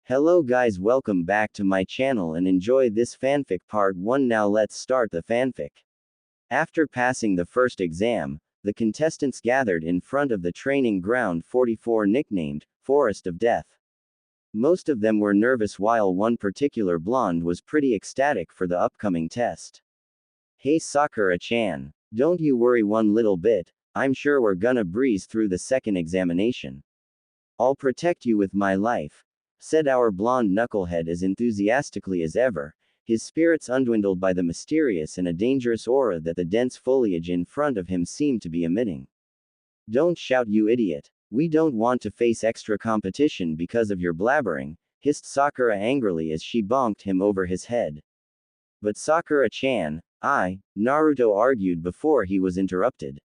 Hello guys, welcome back to my channel and enjoy this fanfic part 1. Now let's start the fanfic. After passing the first exam, the contestants gathered in front of the training ground 44 nicknamed Forest of Death. Most of them were nervous while one particular blonde was pretty ecstatic for the upcoming test. Hey Sakura-chan, don't you worry one little bit, I'm sure we're gonna breeze through the second examination. I'll protect you with my life, said our blonde knucklehead as enthusiastically as ever, his spirits undwindled by the mysterious and a dangerous aura that the dense foliage in front of him seemed to be emitting. Don't shout, you idiot. We don't want to face extra competition because of your blabbering, hissed Sakura angrily as she bonked him over his head. But Sakura-chan, Naruto argued before he was interrupted.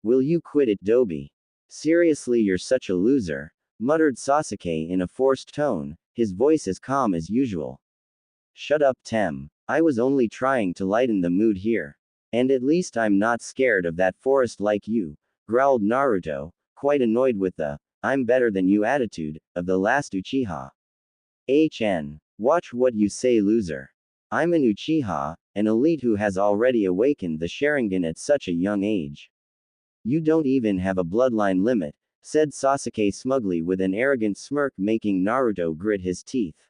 Will you quit it, Dobi? Seriously, you're such a loser, muttered Sasuke in a forced tone, his voice as calm as usual. Shut up, Tem. I was only trying to lighten the mood here. And at least I'm not scared of that forest like you, growled Naruto, quite annoyed with the I'm better than you attitude of the last Uchiha. Watch what you say, loser. I'm an Uchiha, an elite who has already awakened the Sharingan at such a young age. You don't even have a bloodline limit, said Sasuke smugly with an arrogant smirk, making Naruto grit his teeth.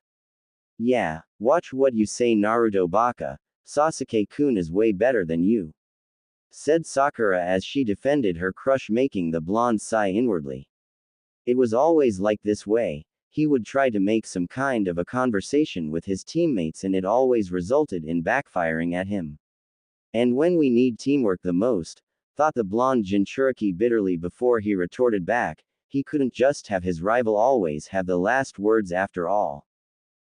Yeah, watch what you say, Naruto baka, Sasuke-kun is way better than you, said Sakura as she defended her crush, making the blonde sigh inwardly. It was always like this way, he would try to make some kind of a conversation with his teammates and it always resulted in backfiring at him. And when we need teamwork the most, thought the blonde Jinchuriki bitterly before he retorted back, he couldn't just have his rival always have the last words after all.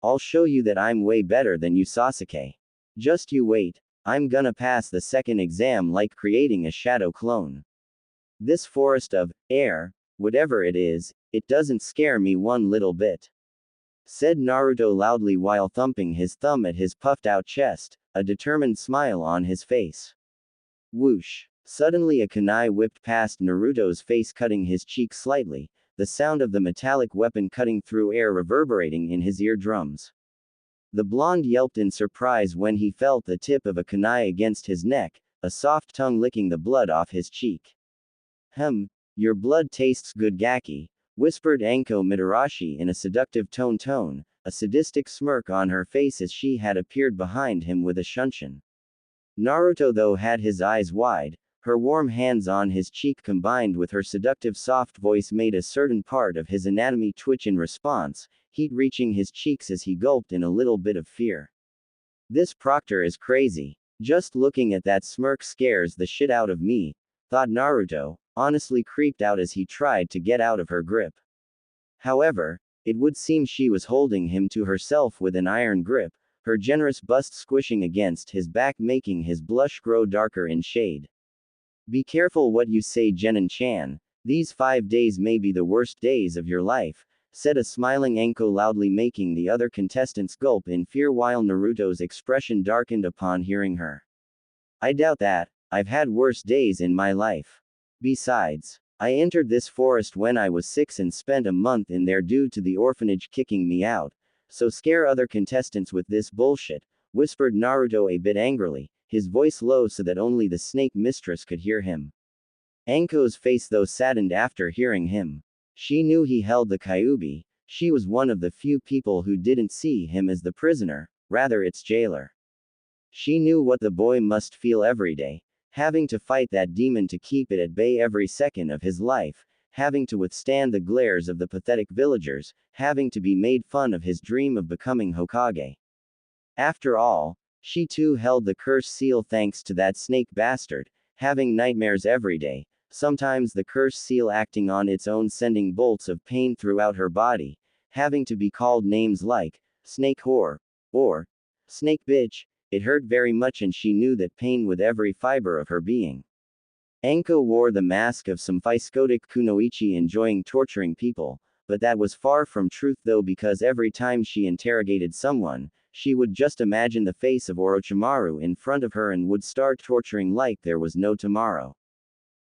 I'll show you that I'm way better than you, Sasuke. Just you wait, I'm gonna pass the second exam like creating a shadow clone. This forest of air, whatever it is, it doesn't scare me one little bit, said Naruto loudly while thumping his thumb at his puffed out chest, a determined smile on his face. Whoosh. Suddenly a kunai whipped past Naruto's face, cutting his cheek slightly, the sound of the metallic weapon cutting through air reverberating in his eardrums. The blonde yelped in surprise when he felt the tip of a kunai against his neck, a soft tongue licking the blood off his cheek. Your blood tastes good, Gaki, whispered Anko Mitarashi in a seductive tone, a sadistic smirk on her face as she had appeared behind him with a shunshin. Naruto though had his eyes wide. Her warm hands on his cheek combined with her seductive soft voice made a certain part of his anatomy twitch in response, heat reaching his cheeks as he gulped in a little bit of fear. This Proctor is crazy. Just looking at that smirk scares the shit out of me, thought Naruto, honestly creeped out as he tried to get out of her grip. However, it would seem she was holding him to herself with an iron grip, her generous bust squishing against his back, making his blush grow darker in shade. Be careful what you say, Genin-chan, these 5 days may be the worst days of your life, said a smiling Anko loudly, making the other contestants gulp in fear while Naruto's expression darkened upon hearing her. I doubt that, I've had worse days in my life. Besides, I entered this forest when I was 6 and spent a month in there due to the orphanage kicking me out, so scare other contestants with this bullshit, whispered Naruto a bit angrily, his voice low so that only the snake mistress could hear him. Anko's face though saddened after hearing him. She knew he held the Kyubi, she was one of the few people who didn't see him as the prisoner, rather its jailer. She knew what the boy must feel every day, having to fight that demon to keep it at bay every second of his life, having to withstand the glares of the pathetic villagers, having to be made fun of his dream of becoming Hokage. After all, she too held the curse seal thanks to that snake bastard, having nightmares every day, sometimes the curse seal acting on its own, sending bolts of pain throughout her body, having to be called names like snake whore or snake bitch. It hurt very much and she knew that pain with every fiber of her being. Anko wore the mask of some psychotic kunoichi enjoying torturing people, but that was far from truth though, because every time she interrogated someone, she would just imagine the face of Orochimaru in front of her and would start torturing like there was no tomorrow.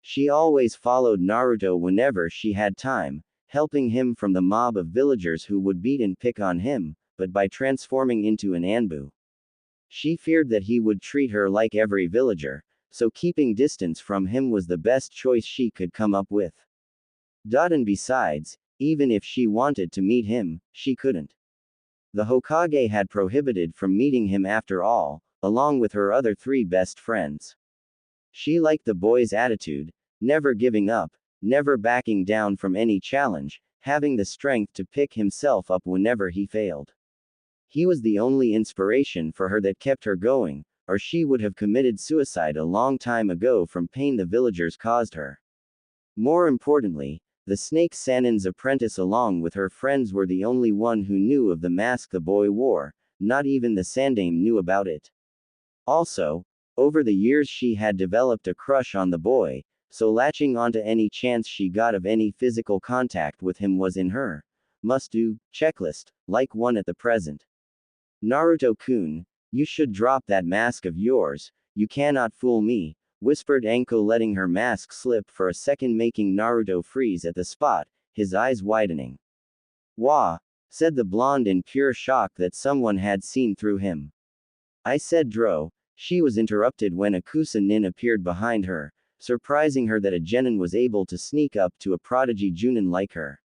She always followed Naruto whenever she had time, helping him from the mob of villagers who would beat and pick on him, but by transforming into an Anbu. She feared that he would treat her like every villager, so keeping distance from him was the best choice she could come up with. And besides, even if she wanted to meet him, she couldn't. The Hokage had prohibited from meeting him after all, along with her other 3 best friends. She liked the boy's attitude, never giving up, never backing down from any challenge, having the strength to pick himself up whenever he failed. He was the only inspiration for her that kept her going, or she would have committed suicide a long time ago from pain the villagers caused her. More importantly, the Snake Sanin's apprentice along with her friends were the only one who knew of the mask the boy wore, not even the Sandame knew about it. Also, over the years she had developed a crush on the boy, so latching onto any chance she got of any physical contact with him was in her must-do checklist, like one at the present. Naruto-kun, you should drop that mask of yours, you cannot fool me, whispered Anko, letting her mask slip for a second, making Naruto freeze at the spot, his eyes widening. Wah, said the blonde in pure shock that someone had seen through him. I said Dro. She was interrupted when a Kusa-nin appeared behind her, surprising her that a genin was able to sneak up to a prodigy Junin like her.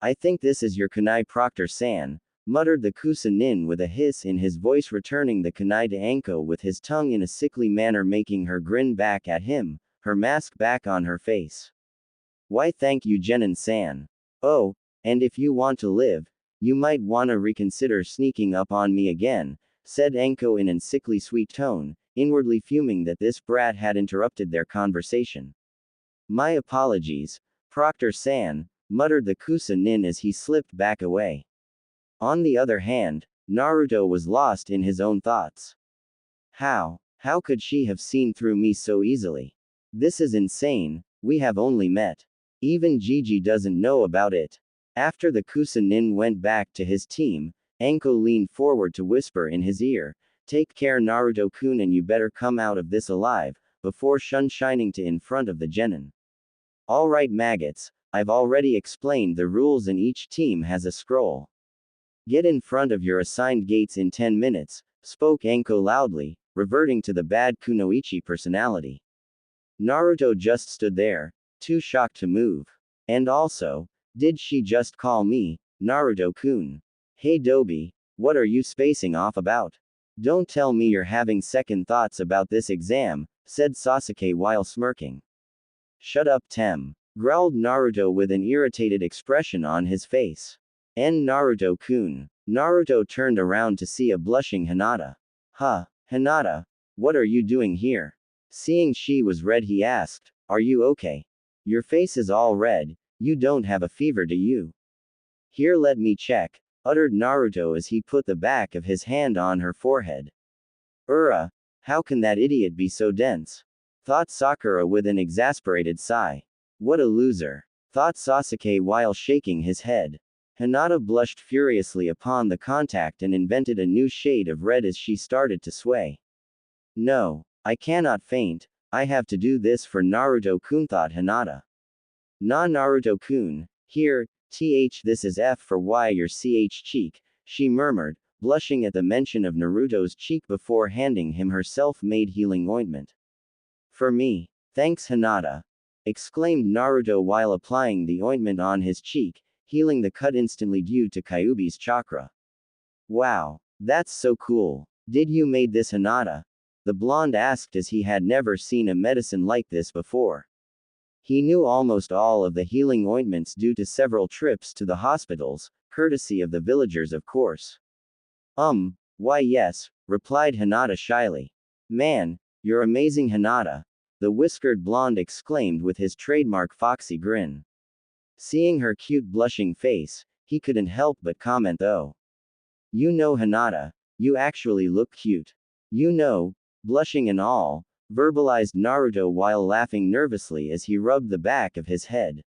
I think this is your kunai, Proctor-san, muttered the Kusa-nin with a hiss in his voice, returning the kunai to Anko with his tongue in a sickly manner, making her grin back at him, her mask back on her face. Why thank you, Genin-san. Oh, and if you want to live, you might wanna reconsider sneaking up on me again, said Anko in an sickly sweet tone, inwardly fuming that this brat had interrupted their conversation. My apologies, Proctor-san, muttered the Kusa-nin as he slipped back away. On the other hand, Naruto was lost in his own thoughts. How could she have seen through me so easily? This is insane, we have only met. Even Gigi doesn't know about it. After the Kusa-nin went back to his team, Anko leaned forward to whisper in his ear, take care, Naruto-kun, and you better come out of this alive, before shining to in front of the genin. Alright maggots, I've already explained the rules and each team has a scroll. Get in front of your assigned gates in 10 minutes, spoke Anko loudly, reverting to the bad Kunoichi personality. Naruto just stood there, too shocked to move. And also, did she just call me, Naruto-kun? Hey Dobi, what are you spacing off about? Don't tell me you're having second thoughts about this exam, said Sasuke while smirking. Shut up, Tem, growled Naruto with an irritated expression on his face. Naruto-kun. Naruto turned around to see a blushing Hinata. Huh, Hinata, what are you doing here? Seeing she was red, he asked, are you okay? Your face is all red, you don't have a fever, do you? Here, let me check, uttered Naruto as he put the back of his hand on her forehead. How can that idiot be so dense? Thought Sakura with an exasperated sigh. What a loser, thought Sasuke while shaking his head. Hinata blushed furiously upon the contact and invented a new shade of red as she started to sway. No, I cannot faint, I have to do this for Naruto-kun, thought Hinata. Naruto-kun, here, this is F for Y your cheek, she murmured, blushing at the mention of Naruto's cheek before handing him her self-made healing ointment. For me, thanks Hinata, exclaimed Naruto while applying the ointment on his cheek, healing the cut instantly due to Kyubi's chakra. Wow, that's so cool. Did you made this, Hinata? The blonde asked as he had never seen a medicine like this before. He knew almost all of the healing ointments due to several trips to the hospitals, courtesy of the villagers of course. Why yes, replied Hinata shyly. Man, you're amazing, Hinata, the whiskered blonde exclaimed with his trademark foxy grin. Seeing her cute blushing face, he couldn't help but comment though. You know, Hinata, you actually look cute. You know, blushing and all, verbalized Naruto while laughing nervously as he rubbed the back of his head.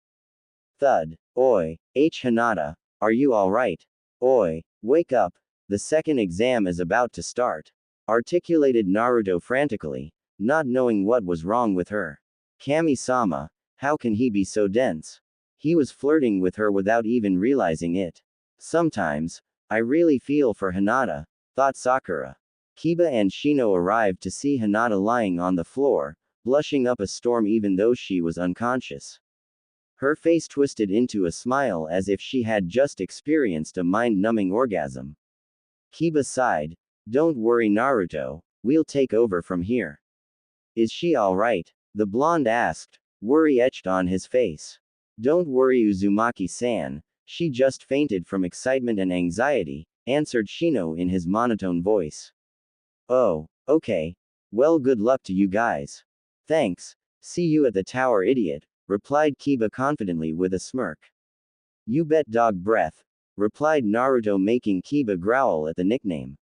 Thud. Oi, Hinata, are you alright? Oi, wake up, the second exam is about to start, articulated Naruto frantically, not knowing what was wrong with her. Kami-sama, how can he be so dense? He was flirting with her without even realizing it. Sometimes, I really feel for Hinata, thought Sakura. Kiba and Shino arrived to see Hinata lying on the floor, blushing up a storm even though she was unconscious. Her face twisted into a smile as if she had just experienced a mind-numbing orgasm. Kiba sighed. Don't worry Naruto, we'll take over from here. Is she alright? The blonde asked, worry etched on his face. Don't worry Uzumaki-san, she just fainted from excitement and anxiety, answered Shino in his monotone voice. Oh, okay. Well, good luck to you guys. Thanks. See you at the tower, idiot, replied Kiba confidently with a smirk. You bet dog breath, replied Naruto, making Kiba growl at the nickname.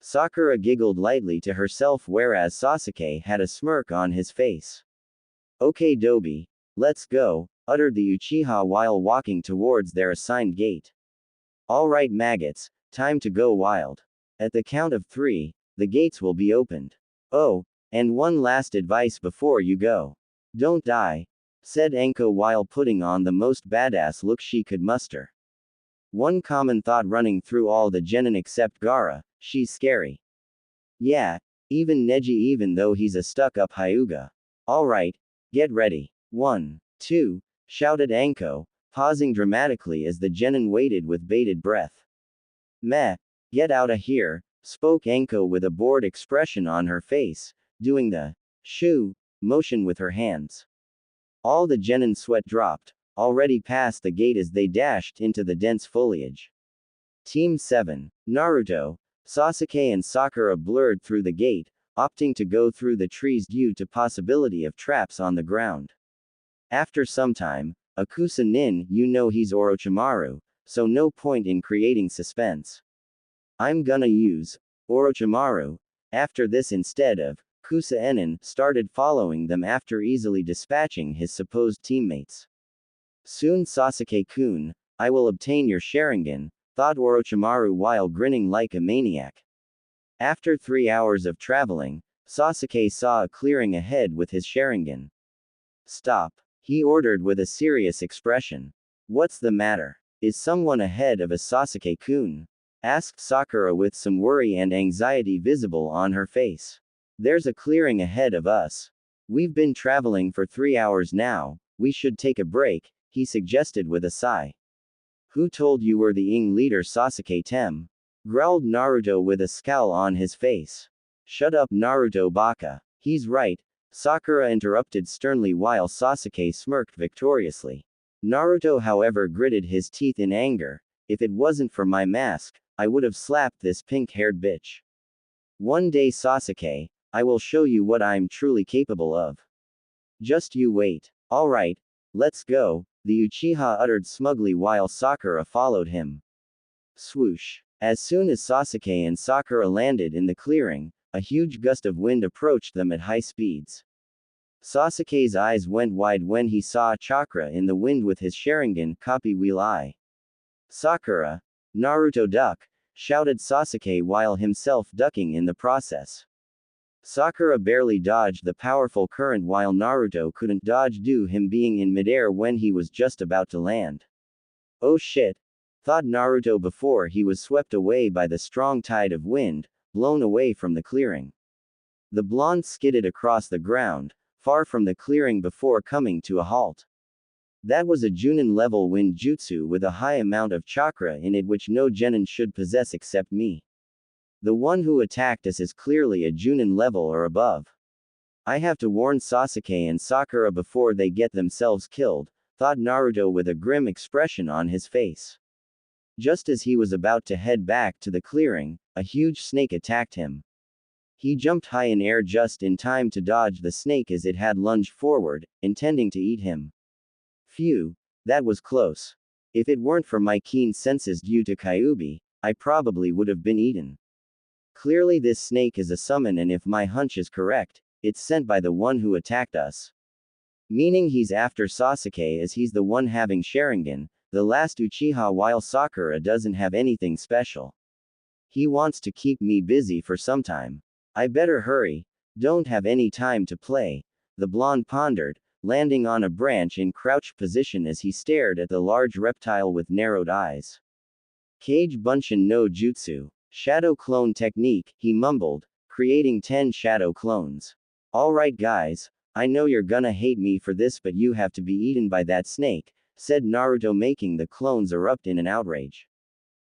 Sakura giggled lightly to herself whereas Sasuke had a smirk on his face. Okay Dobi, let's go, uttered the Uchiha while walking towards their assigned gate. Alright maggots, time to go wild. At the count of 3, the gates will be opened. Oh, and one last advice before you go. Don't die, said Enko while putting on the most badass look she could muster. One common thought running through all the genin except Gaara, she's scary. Yeah, even Neji, even though he's a stuck-up Hyuga. Alright, get ready. 1, 2, shouted Enko, pausing dramatically as the genin waited with bated breath. Meh, get outta here, spoke Enko with a bored expression on her face, doing the shoo motion with her hands. All the genin's sweat dropped, already past the gate as they dashed into the dense foliage. Team 7, Naruto, Sasuke and Sakura blurred through the gate, opting to go through the trees due to possibility of traps on the ground. After some time, Akusa Nin, you know he's Orochimaru, so no point in creating suspense. I'm gonna use Orochimaru. After this instead of Kusa Enin started following them after easily dispatching his supposed teammates. Soon Sasuke-kun, I will obtain your Sharingan, thought Orochimaru while grinning like a maniac. After 3 hours of traveling, Sasuke saw a clearing ahead with his Sharingan. Stop, he ordered with a serious expression. What's the matter? Is someone ahead of us, Sasuke-kun? Asked Sakura with some worry and anxiety visible on her face. There's a clearing ahead of us. We've been traveling for 3 hours now, we should take a break, he suggested with a sigh. Who told you we're the Ing leader, Sasuke-tem? Growled Naruto with a scowl on his face. Shut up Naruto baka. He's right, Sakura interrupted sternly while Sasuke smirked victoriously. Naruto however gritted his teeth in anger. If it wasn't for my mask, I would have slapped this pink-haired bitch. One day Sasuke, I will show you what I'm truly capable of. Just you wait. Alright, let's go, the Uchiha uttered smugly while Sakura followed him. Swoosh. As soon as Sasuke and Sakura landed in the clearing, a huge gust of wind approached them at high speeds. Sasuke's eyes went wide when he saw Chakra in the wind with his Sharingan copy wheel eye. Sakura, Naruto duck, shouted Sasuke while himself ducking in the process. Sakura barely dodged the powerful current while Naruto couldn't dodge due him being in midair when he was just about to land. Oh shit, thought Naruto before he was swept away by the strong tide of wind, blown away from the clearing. The blonde skidded across the ground, far from the clearing before coming to a halt. That was a Junin level wind jutsu with a high amount of chakra in it which no genin should possess except me. The one who attacked us is clearly a Junin level or above. I have to warn Sasuke and Sakura before they get themselves killed, thought Naruto with a grim expression on his face. Just as he was about to head back to the clearing, a huge snake attacked him. He jumped high in air just in time to dodge the snake as it had lunged forward, intending to eat him. Phew, that was close. If it weren't for my keen senses due to Kyubi, I probably would have been eaten. Clearly this snake is a summon and if my hunch is correct, it's sent by the one who attacked us. Meaning he's after Sasuke as he's the one having Sharingan, the last Uchiha while Sakura doesn't have anything special. He wants to keep me busy for some time. I better hurry, don't have any time to play, the blonde pondered, landing on a branch in crouched position as he stared at the large reptile with narrowed eyes. Kage Bunshin no Jutsu. Shadow clone technique, he mumbled, creating 10 shadow clones. Alright guys, I know you're gonna hate me for this, but you have to be eaten by that snake, said Naruto, making the clones erupt in an outrage.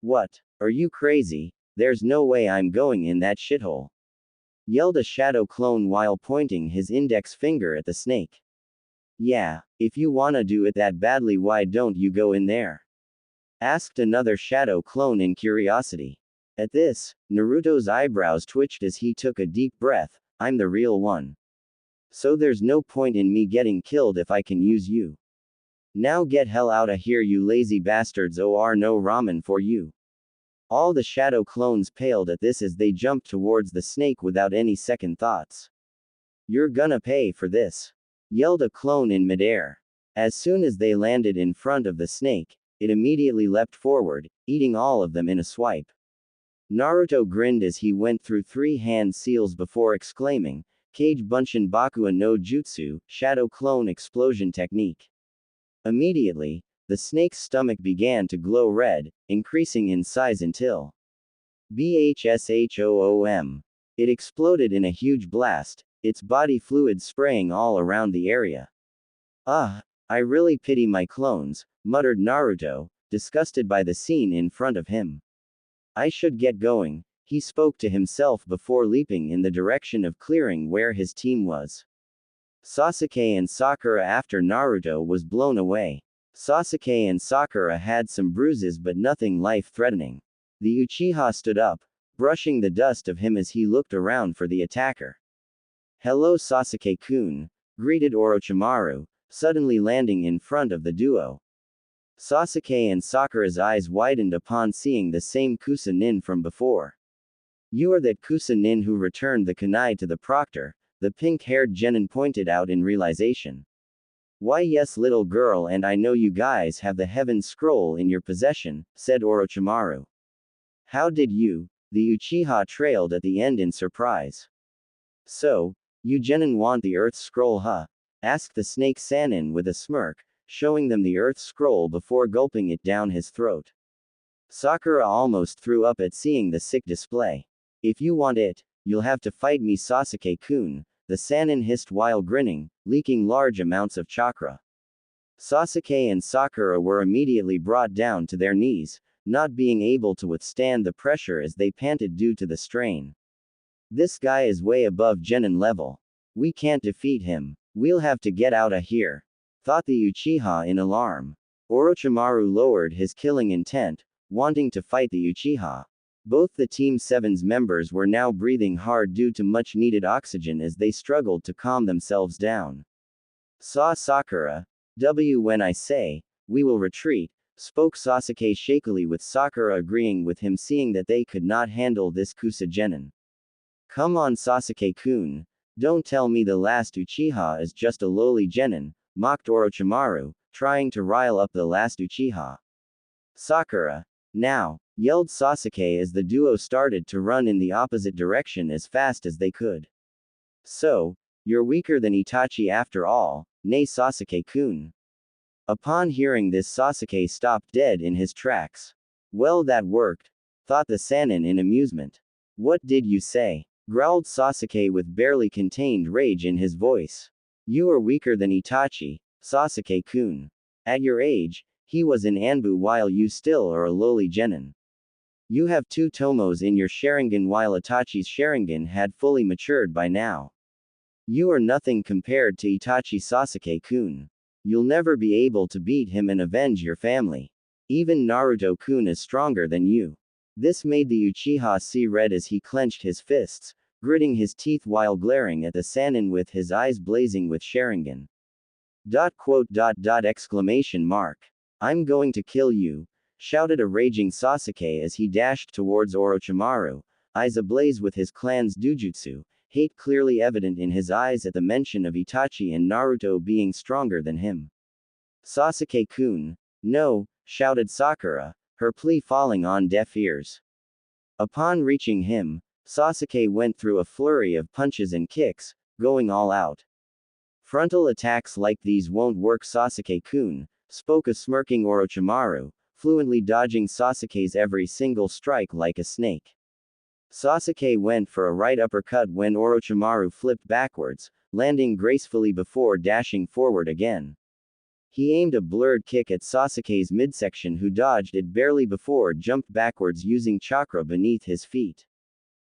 What? Are you crazy? There's no way I'm going in that shithole, yelled a shadow clone while pointing his index finger at the snake. Yeah, if you wanna do it that badly, why don't you go in there? Asked another shadow clone in curiosity. At this, Naruto's eyebrows twitched as he took a deep breath. I'm the real one. So there's no point in me getting killed if I can use you. Now get hell outta here, you lazy bastards, or no ramen for you. All the shadow clones paled at this as they jumped towards the snake without any second thoughts. You're gonna pay for this, yelled a clone in midair. As soon as they landed in front of the snake, it immediately leapt forward, eating all of them in a swipe. Naruto grinned as he went through 3 hand seals before exclaiming, Kage Bunshin Bakua no Jutsu, Shadow Clone Explosion Technique. Immediately, the snake's stomach began to glow red, increasing in size until BHSHOOM. It exploded in a huge blast, its body fluid spraying all around the area. I really pity my clones, muttered Naruto, disgusted by the scene in front of him. I should get going, he spoke to himself before leaping in the direction of clearing where his team was. Sasuke and Sakura. After Naruto was blown away, Sasuke and Sakura had some bruises but nothing life-threatening. The Uchiha stood up, brushing the dust of him as he looked around for the attacker. Hello Sasuke-kun, greeted Orochimaru, suddenly landing in front of the duo. Sasuke and Sakura's eyes widened upon seeing the same Kusa-nin from before. You are that Kusa-nin who returned the kunai to the proctor, the pink-haired genin pointed out in realization. Why yes little girl, and I know you guys have the heaven scroll in your possession, said Orochimaru. How did you? The Uchiha trailed at the end in surprise. So, you genin want the earth scroll huh? Asked the snake Sannin with a smirk, showing them the earth scroll before gulping it down his throat. Sakura almost threw up at seeing the sick display. If you want it, you'll have to fight me Sasuke-kun, the Sannin hissed while grinning, leaking large amounts of chakra. Sasuke and Sakura were immediately brought down to their knees, not being able to withstand the pressure as they panted due to the strain. This guy is way above genin level. We can't defeat him. We'll have to get outta here, thought the Uchiha in alarm. Orochimaru lowered his killing intent, wanting to fight the Uchiha. Both the Team 7's members were now breathing hard due to much needed oxygen as they struggled to calm themselves down. Sakura. When I say, we will retreat, spoke Sasuke shakily, with Sakura agreeing with him, seeing that they could not handle this Kusa genin. Come on Sasuke-kun. Don't tell me the last Uchiha is just a lowly genin, mocked Orochimaru, trying to rile up the last Uchiha. Sakura. Now, yelled Sasuke as the duo started to run in the opposite direction as fast as they could. So, you're weaker than Itachi after all, nay Sasuke-kun. Upon hearing this, Sasuke stopped dead in his tracks. Well, that worked, thought the Sannin in amusement. What did you say? Growled Sasuke with barely contained rage in his voice. You are weaker than Itachi, Sasuke-kun. At your age, he was in Anbu while you still are a lowly genin. You have 2 tomos in your Sharingan while Itachi's Sharingan had fully matured by now. You are nothing compared to Itachi Sasuke-kun. You'll never be able to beat him and avenge your family. Even Naruto-kun is stronger than you. This made the Uchiha see red as he clenched his fists, gritting his teeth while glaring at the Sannin with his eyes blazing with Sharingan. I'm going to kill you, shouted a raging Sasuke as he dashed towards Orochimaru, eyes ablaze with his clan's dujutsu, hate clearly evident in his eyes at the mention of Itachi and Naruto being stronger than him. Sasuke-kun. No, shouted Sakura, her plea falling on deaf ears. Upon reaching him, Sasuke went through a flurry of punches and kicks, going all out. Frontal attacks like these won't work, Sasuke-kun, spoke a smirking Orochimaru, fluently dodging Sasuke's every single strike like a snake. Sasuke went for a right uppercut when Orochimaru flipped backwards, landing gracefully before dashing forward again. He aimed a blurred kick at Sasuke's midsection, who dodged it barely before jumped backwards using chakra beneath his feet.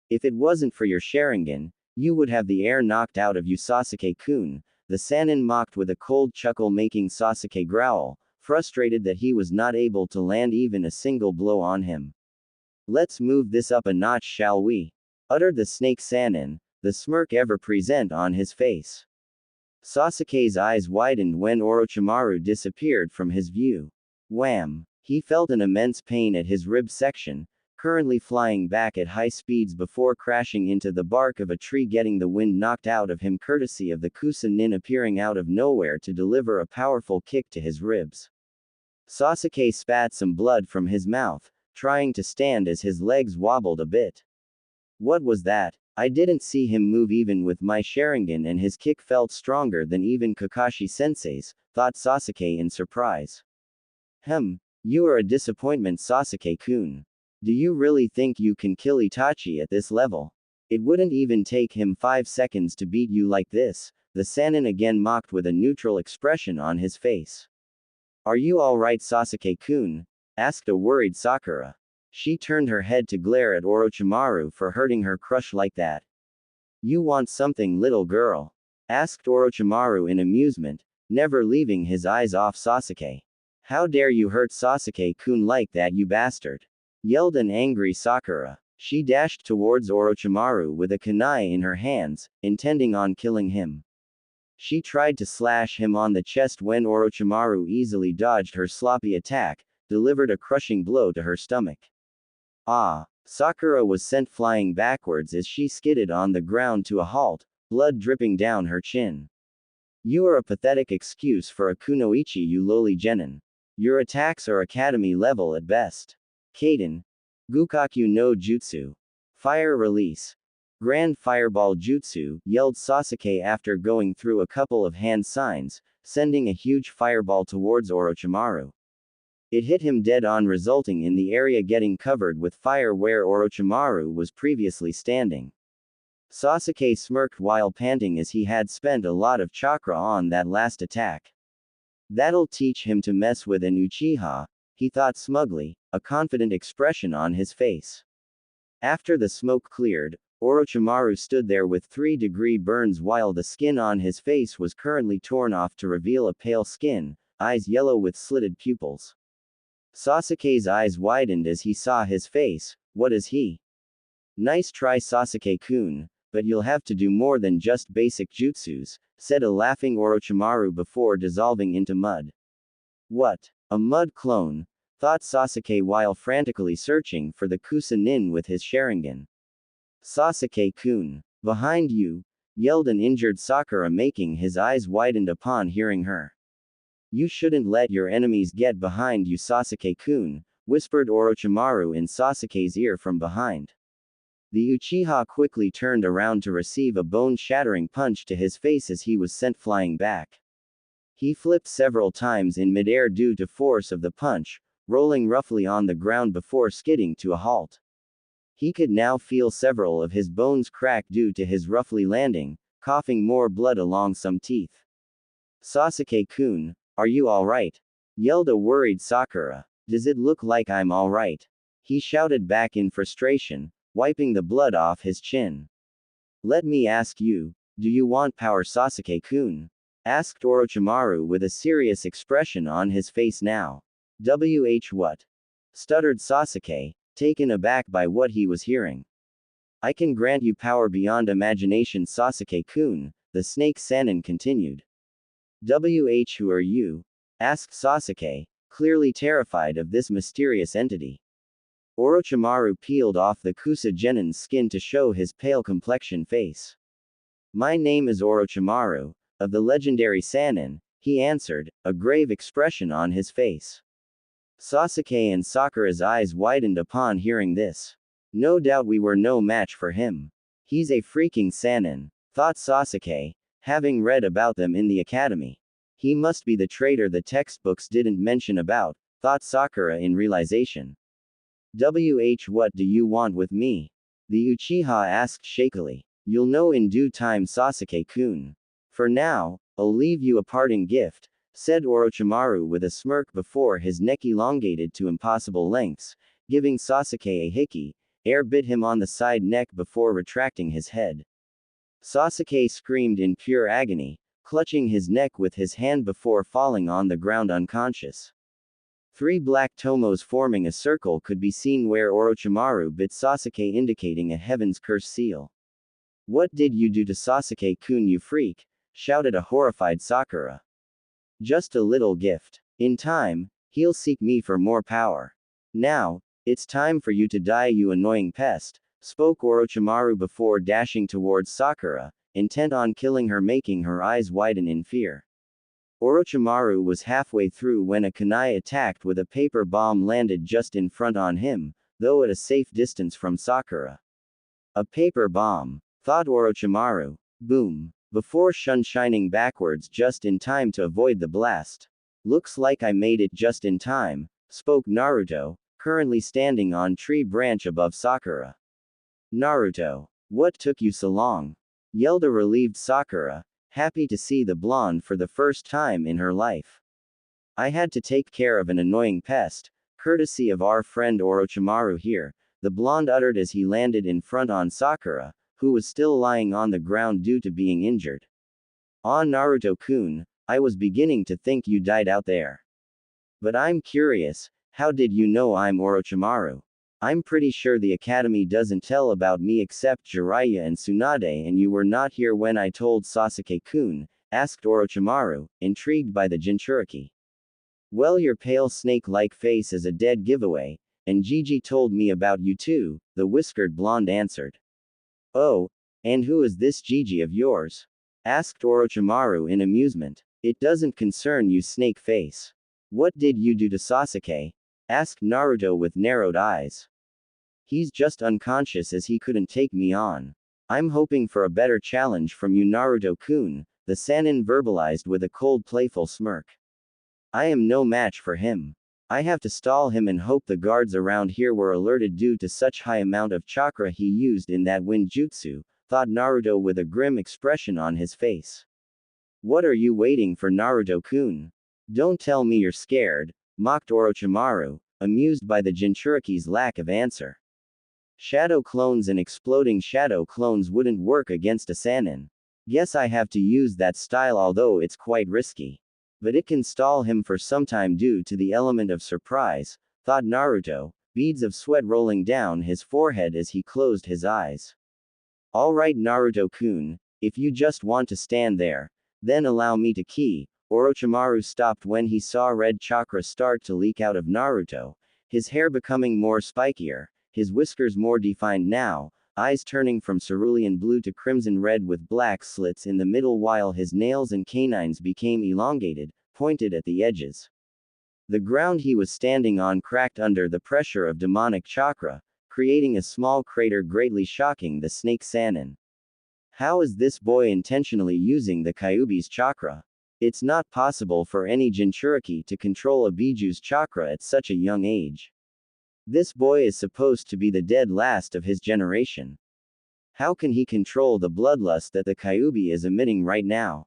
If it wasn't for your Sharingan, you would have the air knocked out of you, Sasuke-kun, the Sannin mocked with a cold chuckle, making Sasuke growl, frustrated that he was not able to land even a single blow on him. Let's move this up a notch, shall we? Uttered the snake Sannin, the smirk ever present on his face. Sasuke's eyes widened when Orochimaru disappeared from his view. Wham! He felt an immense pain at his rib section, currently flying back at high speeds before crashing into the bark of a tree, getting the wind knocked out of him courtesy of the Kusa-nin appearing out of nowhere to deliver a powerful kick to his ribs. Sasuke spat some blood from his mouth, trying to stand as his legs wobbled a bit. What was that? I didn't see him move even with my Sharingan, and his kick felt stronger than even Kakashi-sensei's, thought Sasuke in surprise. You are a disappointment, Sasuke-kun. Do you really think you can kill Itachi at this level? It wouldn't even take him 5 seconds to beat you like this, the Sannin again mocked with a neutral expression on his face. Are you alright, Sasuke-kun? Asked a worried Sakura. She turned her head to glare at Orochimaru for hurting her crush like that. You want something, little girl? Asked Orochimaru in amusement, never leaving his eyes off Sasuke. How dare you hurt Sasuke-kun like that, you bastard? Yelled an angry Sakura. She dashed towards Orochimaru with a kunai in her hands, intending on killing him. She tried to slash him on the chest when Orochimaru easily dodged her sloppy attack, delivered a crushing blow to her stomach. Sakura was sent flying backwards as she skidded on the ground to a halt, blood dripping down her chin. You are a pathetic excuse for a kunoichi, you lowly genin. Your attacks are academy level at best. Kaden. Gukaku no Jutsu. Fire release. Grand Fireball Jutsu, yelled Sasuke after going through a couple of hand signs, sending a huge fireball towards Orochimaru. It hit him dead on, resulting in the area getting covered with fire where Orochimaru was previously standing. Sasuke smirked while panting as he had spent a lot of chakra on that last attack. That'll teach him to mess with an Uchiha, he thought smugly, a confident expression on his face. After the smoke cleared, Orochimaru stood there with 3-degree burns while the skin on his face was currently torn off to reveal a pale skin, eyes yellow with slitted pupils. Sasuke's eyes widened as he saw his face. What is he? Nice try, Sasuke-kun, but you'll have to do more than just basic jutsus, said a laughing Orochimaru before dissolving into mud. What? A mud clone? Thought Sasuke while frantically searching for the Kusa-nin with his Sharingan. Sasuke-kun. Behind you, yelled an injured Sakura, making his eyes widened upon hearing her. You shouldn't let your enemies get behind you, Sasuke-kun, whispered Orochimaru in Sasuke's ear from behind. The Uchiha quickly turned around to receive a bone-shattering punch to his face as he was sent flying back. He flipped several times in midair due to force of the punch, rolling roughly on the ground before skidding to a halt. He could now feel several of his bones crack due to his roughly landing, coughing more blood along some teeth. Sasuke-kun, are you alright? Yelled a worried Sakura. Does it look like I'm alright? He shouted back in frustration, wiping the blood off his chin. Let me ask you, do you want power, Sasuke-kun? Asked Orochimaru with a serious expression on his face now. What? Stuttered Sasuke, taken aback by what he was hearing. I can grant you power beyond imagination, Sasuke-kun, the snake Sannin continued. Who are you? Asked Sasuke, clearly terrified of this mysterious entity. Orochimaru peeled off the Kusa Genin's skin to show his pale complexion face. My name is Orochimaru, of the legendary Sannin, he answered, a grave expression on his face. Sasuke and Sakura's eyes widened upon hearing this. No doubt we were no match for him. He's a freaking Sannin, thought Sasuke, having read about them in the academy. He must be the traitor the textbooks didn't mention about, thought Sakura in realization. What do you want with me? The Uchiha asked shakily. You'll know in due time, Sasuke-kun. For now, I'll leave you a parting gift, said Orochimaru with a smirk before his neck elongated to impossible lengths, giving Sasuke a hickey, ere bit him on the side neck before retracting his head. Sasuke screamed in pure agony, clutching his neck with his hand before falling on the ground unconscious. 3 black tomos forming a circle could be seen where Orochimaru bit Sasuke, indicating a heaven's curse seal. What did you do to Sasuke-kun, you freak? Shouted a horrified Sakura. Just a little gift. In time, he'll seek me for more power. Now, it's time for you to die, you annoying pest, spoke Orochimaru before dashing towards Sakura, intent on killing her, making her eyes widen in fear. Orochimaru was halfway through when a kunai attacked with a paper bomb landed just in front on him, though at a safe distance from Sakura. A paper bomb, thought Orochimaru. Boom. Before shining backwards just in time to avoid the blast. Looks like I made it just in time, spoke Naruto, currently standing on tree branch above Sakura. Naruto, what took you so long? Yelled a relieved Sakura, happy to see the blonde for the first time in her life. I had to take care of an annoying pest, courtesy of our friend Orochimaru here, the blonde uttered as he landed in front on Sakura, who was still lying on the ground due to being injured. Ah, Naruto-kun, I was beginning to think you died out there. But I'm curious, how did you know I'm Orochimaru? I'm pretty sure the academy doesn't tell about me except Jiraiya and Tsunade, and you were not here when I told Sasuke-kun, asked Orochimaru, intrigued by the Jinchuriki. Well, your pale snake-like face is a dead giveaway, and Gigi told me about you too, the whiskered blonde answered. Oh, and who is this Gigi of yours? Asked Orochimaru in amusement. It doesn't concern you, snake face. What did you do to Sasuke? Asked Naruto with narrowed eyes. He's just unconscious as he couldn't take me on. I'm hoping for a better challenge from you, Naruto-kun, the Sannin verbalized with a cold playful smirk. I am no match for him. I have to stall him and hope the guards around here were alerted due to such high amount of chakra he used in that wind jutsu, thought Naruto with a grim expression on his face. What are you waiting for, Naruto-kun? Don't tell me you're scared, mocked Orochimaru, amused by the Jinchuriki's lack of answer. Shadow clones and exploding shadow clones wouldn't work against a Sannin. Guess I have to use that style, although it's quite risky. But it can stall him for some time due to the element of surprise, thought Naruto, beads of sweat rolling down his forehead as he closed his eyes. Alright, Naruto-kun, if you just want to stand there, then allow me to key. Orochimaru stopped when he saw red chakra start to leak out of Naruto, his hair becoming more spikier, his whiskers more defined now, eyes turning from cerulean blue to crimson red with black slits in the middle, while his nails and canines became elongated, pointed at the edges. The ground he was standing on cracked under the pressure of demonic chakra, creating a small crater, greatly shocking the snake Sannin. How is this boy intentionally using the Kyubi's chakra? It's not possible for any Jinchuriki to control a Biju's chakra at such a young age. This boy is supposed to be the dead last of his generation. How can he control the bloodlust that the Kyubi is emitting right now?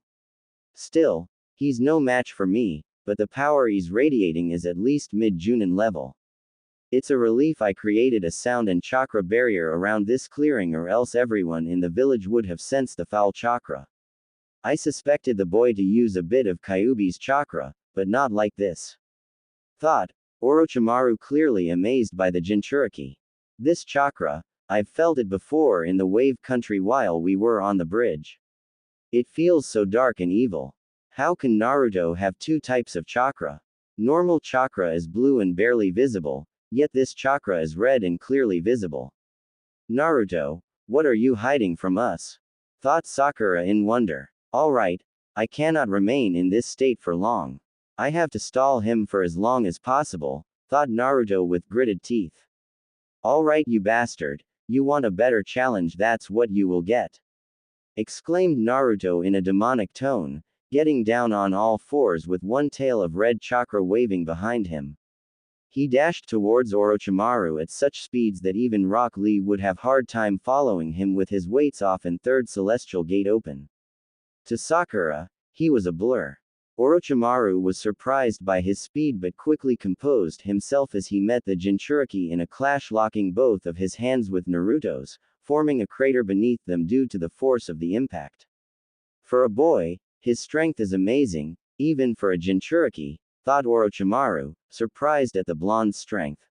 Still, he's no match for me, but the power he's radiating is at least mid-Junin level. It's a relief I created a sound and chakra barrier around this clearing, or else everyone in the village would have sensed the foul chakra. I suspected the boy to use a bit of Kyubi's chakra, but not like this. Thought Orochimaru, clearly amazed by the Jinchuriki. This chakra, I've felt it before in the wave country while we were on the bridge. It feels so dark and evil. How can Naruto have 2 types of chakra? Normal chakra is blue and barely visible, yet this chakra is red and clearly visible. Naruto, what are you hiding from us? Thought Sakura in wonder. Alright, I cannot remain in this state for long. I have to stall him for as long as possible, thought Naruto with gritted teeth. Alright, you bastard, you want a better challenge, that's what you will get. exclaimed Naruto in a demonic tone, getting down on all fours with one tail of red chakra waving behind him. He dashed towards Orochimaru at such speeds that even Rock Lee would have hard time following him with his weights off and third celestial gate open. To Sakura, he was a blur. Orochimaru was surprised by his speed but quickly composed himself as he met the Jinchuriki in a clash, locking both of his hands with Naruto's, forming a crater beneath them due to the force of the impact. For a boy, his strength is amazing, even for a Jinchuriki, thought Orochimaru, surprised at the blonde's strength.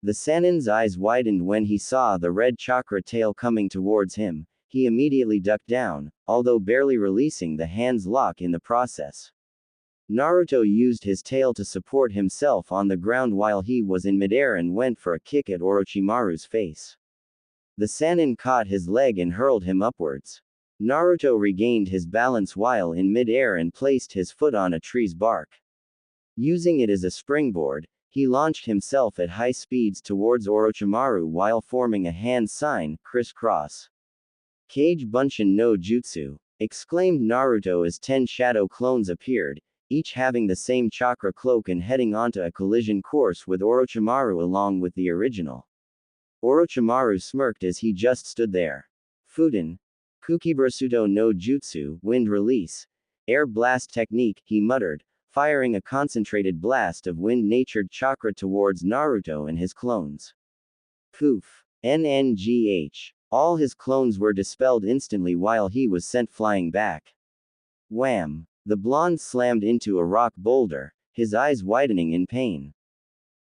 The Sannin's eyes widened when he saw the red chakra tail coming towards him. He immediately ducked down, although barely releasing the hand's lock in the process. Naruto used his tail to support himself on the ground while he was in midair and went for a kick at Orochimaru's face. The Sannin caught his leg and hurled him upwards. Naruto regained his balance while in midair and placed his foot on a tree's bark. Using it as a springboard, he launched himself at high speeds towards Orochimaru while forming a hand sign, crisscross. Kage Bunshin no Jutsu, exclaimed Naruto as 10 shadow clones appeared, each having the same chakra cloak and heading onto a collision course with Orochimaru along with the original. Orochimaru smirked as he just stood there. Fuden. Kukiburasuto no Jutsu, wind release. Air blast technique, he muttered, firing a concentrated blast of wind-natured chakra towards Naruto and his clones. Poof. NNGH. All his clones were dispelled instantly while he was sent flying back. Wham! The blonde slammed into a rock boulder, his eyes widening in pain.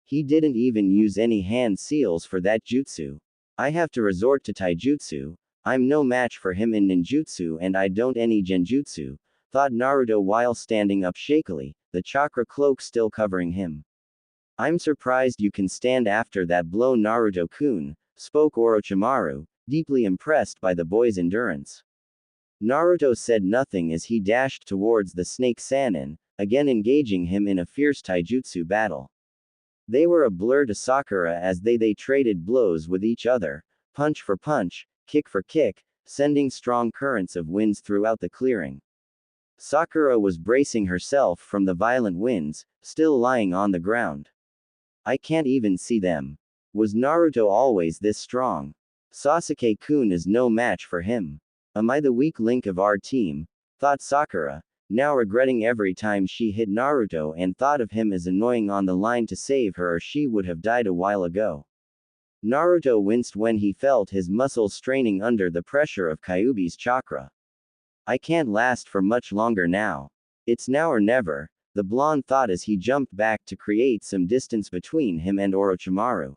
He didn't even use any hand seals for that jutsu. I have to resort to taijutsu. I'm no match for him in ninjutsu and I don't any genjutsu, thought Naruto while standing up shakily, the chakra cloak still covering him. I'm surprised you can stand after that blow, Naruto-kun, spoke Orochimaru, deeply impressed by the boy's endurance. Naruto said nothing as he dashed towards the snake Sannin, again engaging him in a fierce taijutsu battle. They were a blur to Sakura as they traded blows with each other, punch for punch, kick for kick, sending strong currents of winds throughout the clearing. Sakura was bracing herself from the violent winds, still lying on the ground. I can't even see them. Was Naruto always this strong? Sasuke-kun is no match for him. Am I the weak link of our team? Thought Sakura, now regretting every time she hit Naruto and thought of him as annoying on the line to save her or she would have died a while ago. Naruto winced when he felt his muscles straining under the pressure of Kyubi's chakra. I can't last for much longer now. It's now or never, the blonde thought as he jumped back to create some distance between him and Orochimaru.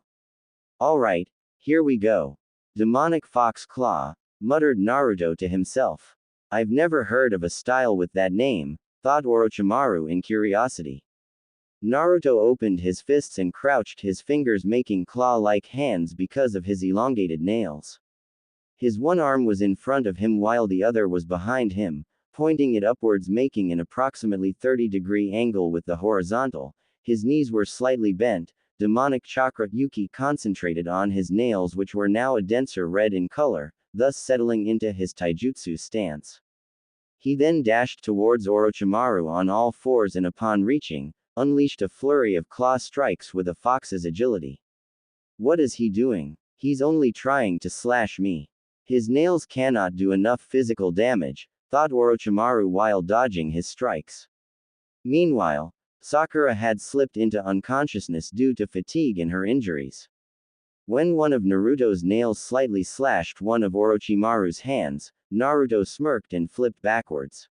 Alright, here we go. Demonic Fox Claw, muttered Naruto to himself. I've never heard of a style with that name, thought Orochimaru in curiosity. Naruto opened his fists and crouched his fingers making claw-like hands because of his elongated nails. His one arm was in front of him while the other was behind him, pointing it upwards making an approximately 30-degree angle with the horizontal. His knees were slightly bent, demonic chakra Yuki concentrated on his nails which were now a denser red in color, thus settling into his taijutsu stance. He then dashed towards Orochimaru on all fours and upon reaching, unleashed a flurry of claw strikes with a fox's agility. What is he doing? He's only trying to slash me. His nails cannot do enough physical damage, thought Orochimaru while dodging his strikes. Meanwhile, Sakura had slipped into unconsciousness due to fatigue and her injuries. When one of Naruto's nails slightly slashed one of Orochimaru's hands, Naruto smirked and flipped backwards.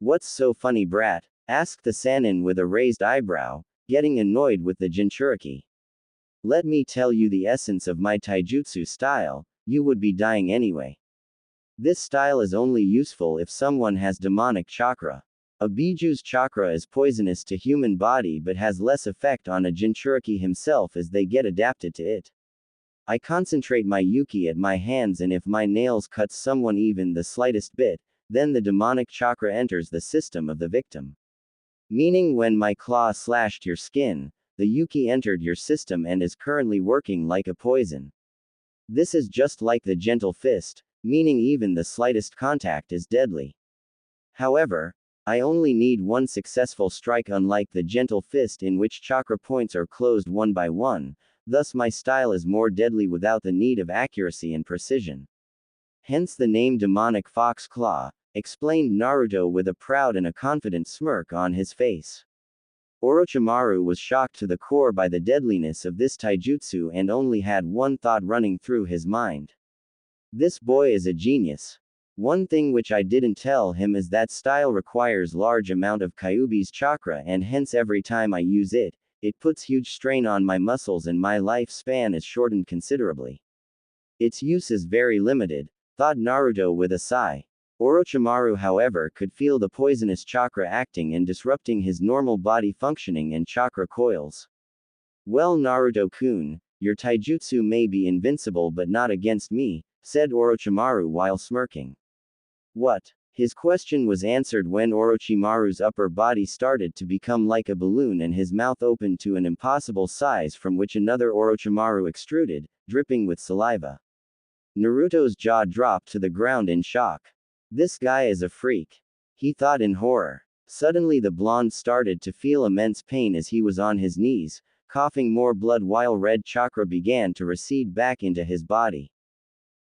What's so funny, brat? Asked the Sannin with a raised eyebrow, getting annoyed with the Jinchuriki. Let me tell you the essence of my taijutsu style, you would be dying anyway. This style is only useful if someone has demonic chakra. A Biju's chakra is poisonous to human body but has less effect on a Jinchuriki himself as they get adapted to it. I concentrate my Yuki at my hands and if my nails cut someone even the slightest bit, then the demonic chakra enters the system of the victim. Meaning when my claw slashed your skin, the Yuki entered your system and is currently working like a poison. This is just like the gentle fist, meaning even the slightest contact is deadly. However, I only need one successful strike, unlike the gentle fist in which chakra points are closed one by one, thus my style is more deadly without the need of accuracy and precision. Hence the name Demonic Fox Claw, explained Naruto with a proud and a confident smirk on his face. Orochimaru was shocked to the core by the deadliness of this taijutsu and only had one thought running through his mind. This boy is a genius. One thing which I didn't tell him is that style requires large amount of Kyubi's chakra, and hence every time I use it, it puts huge strain on my muscles and my lifespan is shortened considerably. Its use is very limited, thought Naruto with a sigh. Orochimaru, however, could feel the poisonous chakra acting and disrupting his normal body functioning and chakra coils. Well, Naruto-kun, your taijutsu may be invincible but not against me, said Orochimaru while smirking. What? His question was answered when Orochimaru's upper body started to become like a balloon and his mouth opened to an impossible size from which another Orochimaru extruded, dripping with saliva. Naruto's jaw dropped to the ground in shock. This guy is a freak, he thought in horror. Suddenly the blonde started to feel immense pain as he was on his knees, coughing more blood while red chakra began to recede back into his body.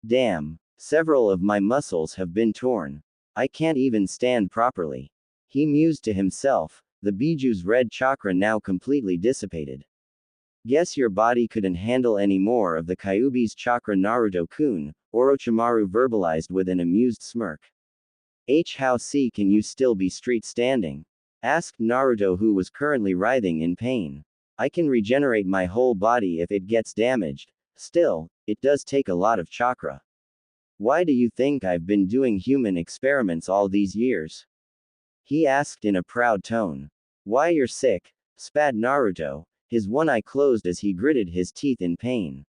Damn, several of my muscles have been torn. I can't even stand properly. He mused to himself, the Biju's red chakra now completely dissipated. Guess your body couldn't handle any more of the Kyubi's chakra, Naruto-kun, Orochimaru verbalized with an amused smirk. How can you still be street standing? Asked Naruto, who was currently writhing in pain. I can regenerate my whole body if it gets damaged. Still, it does take a lot of chakra. Why do you think I've been doing human experiments all these years? He asked in a proud tone. Why, you're sick, spat Naruto, his one eye closed as he gritted his teeth in pain.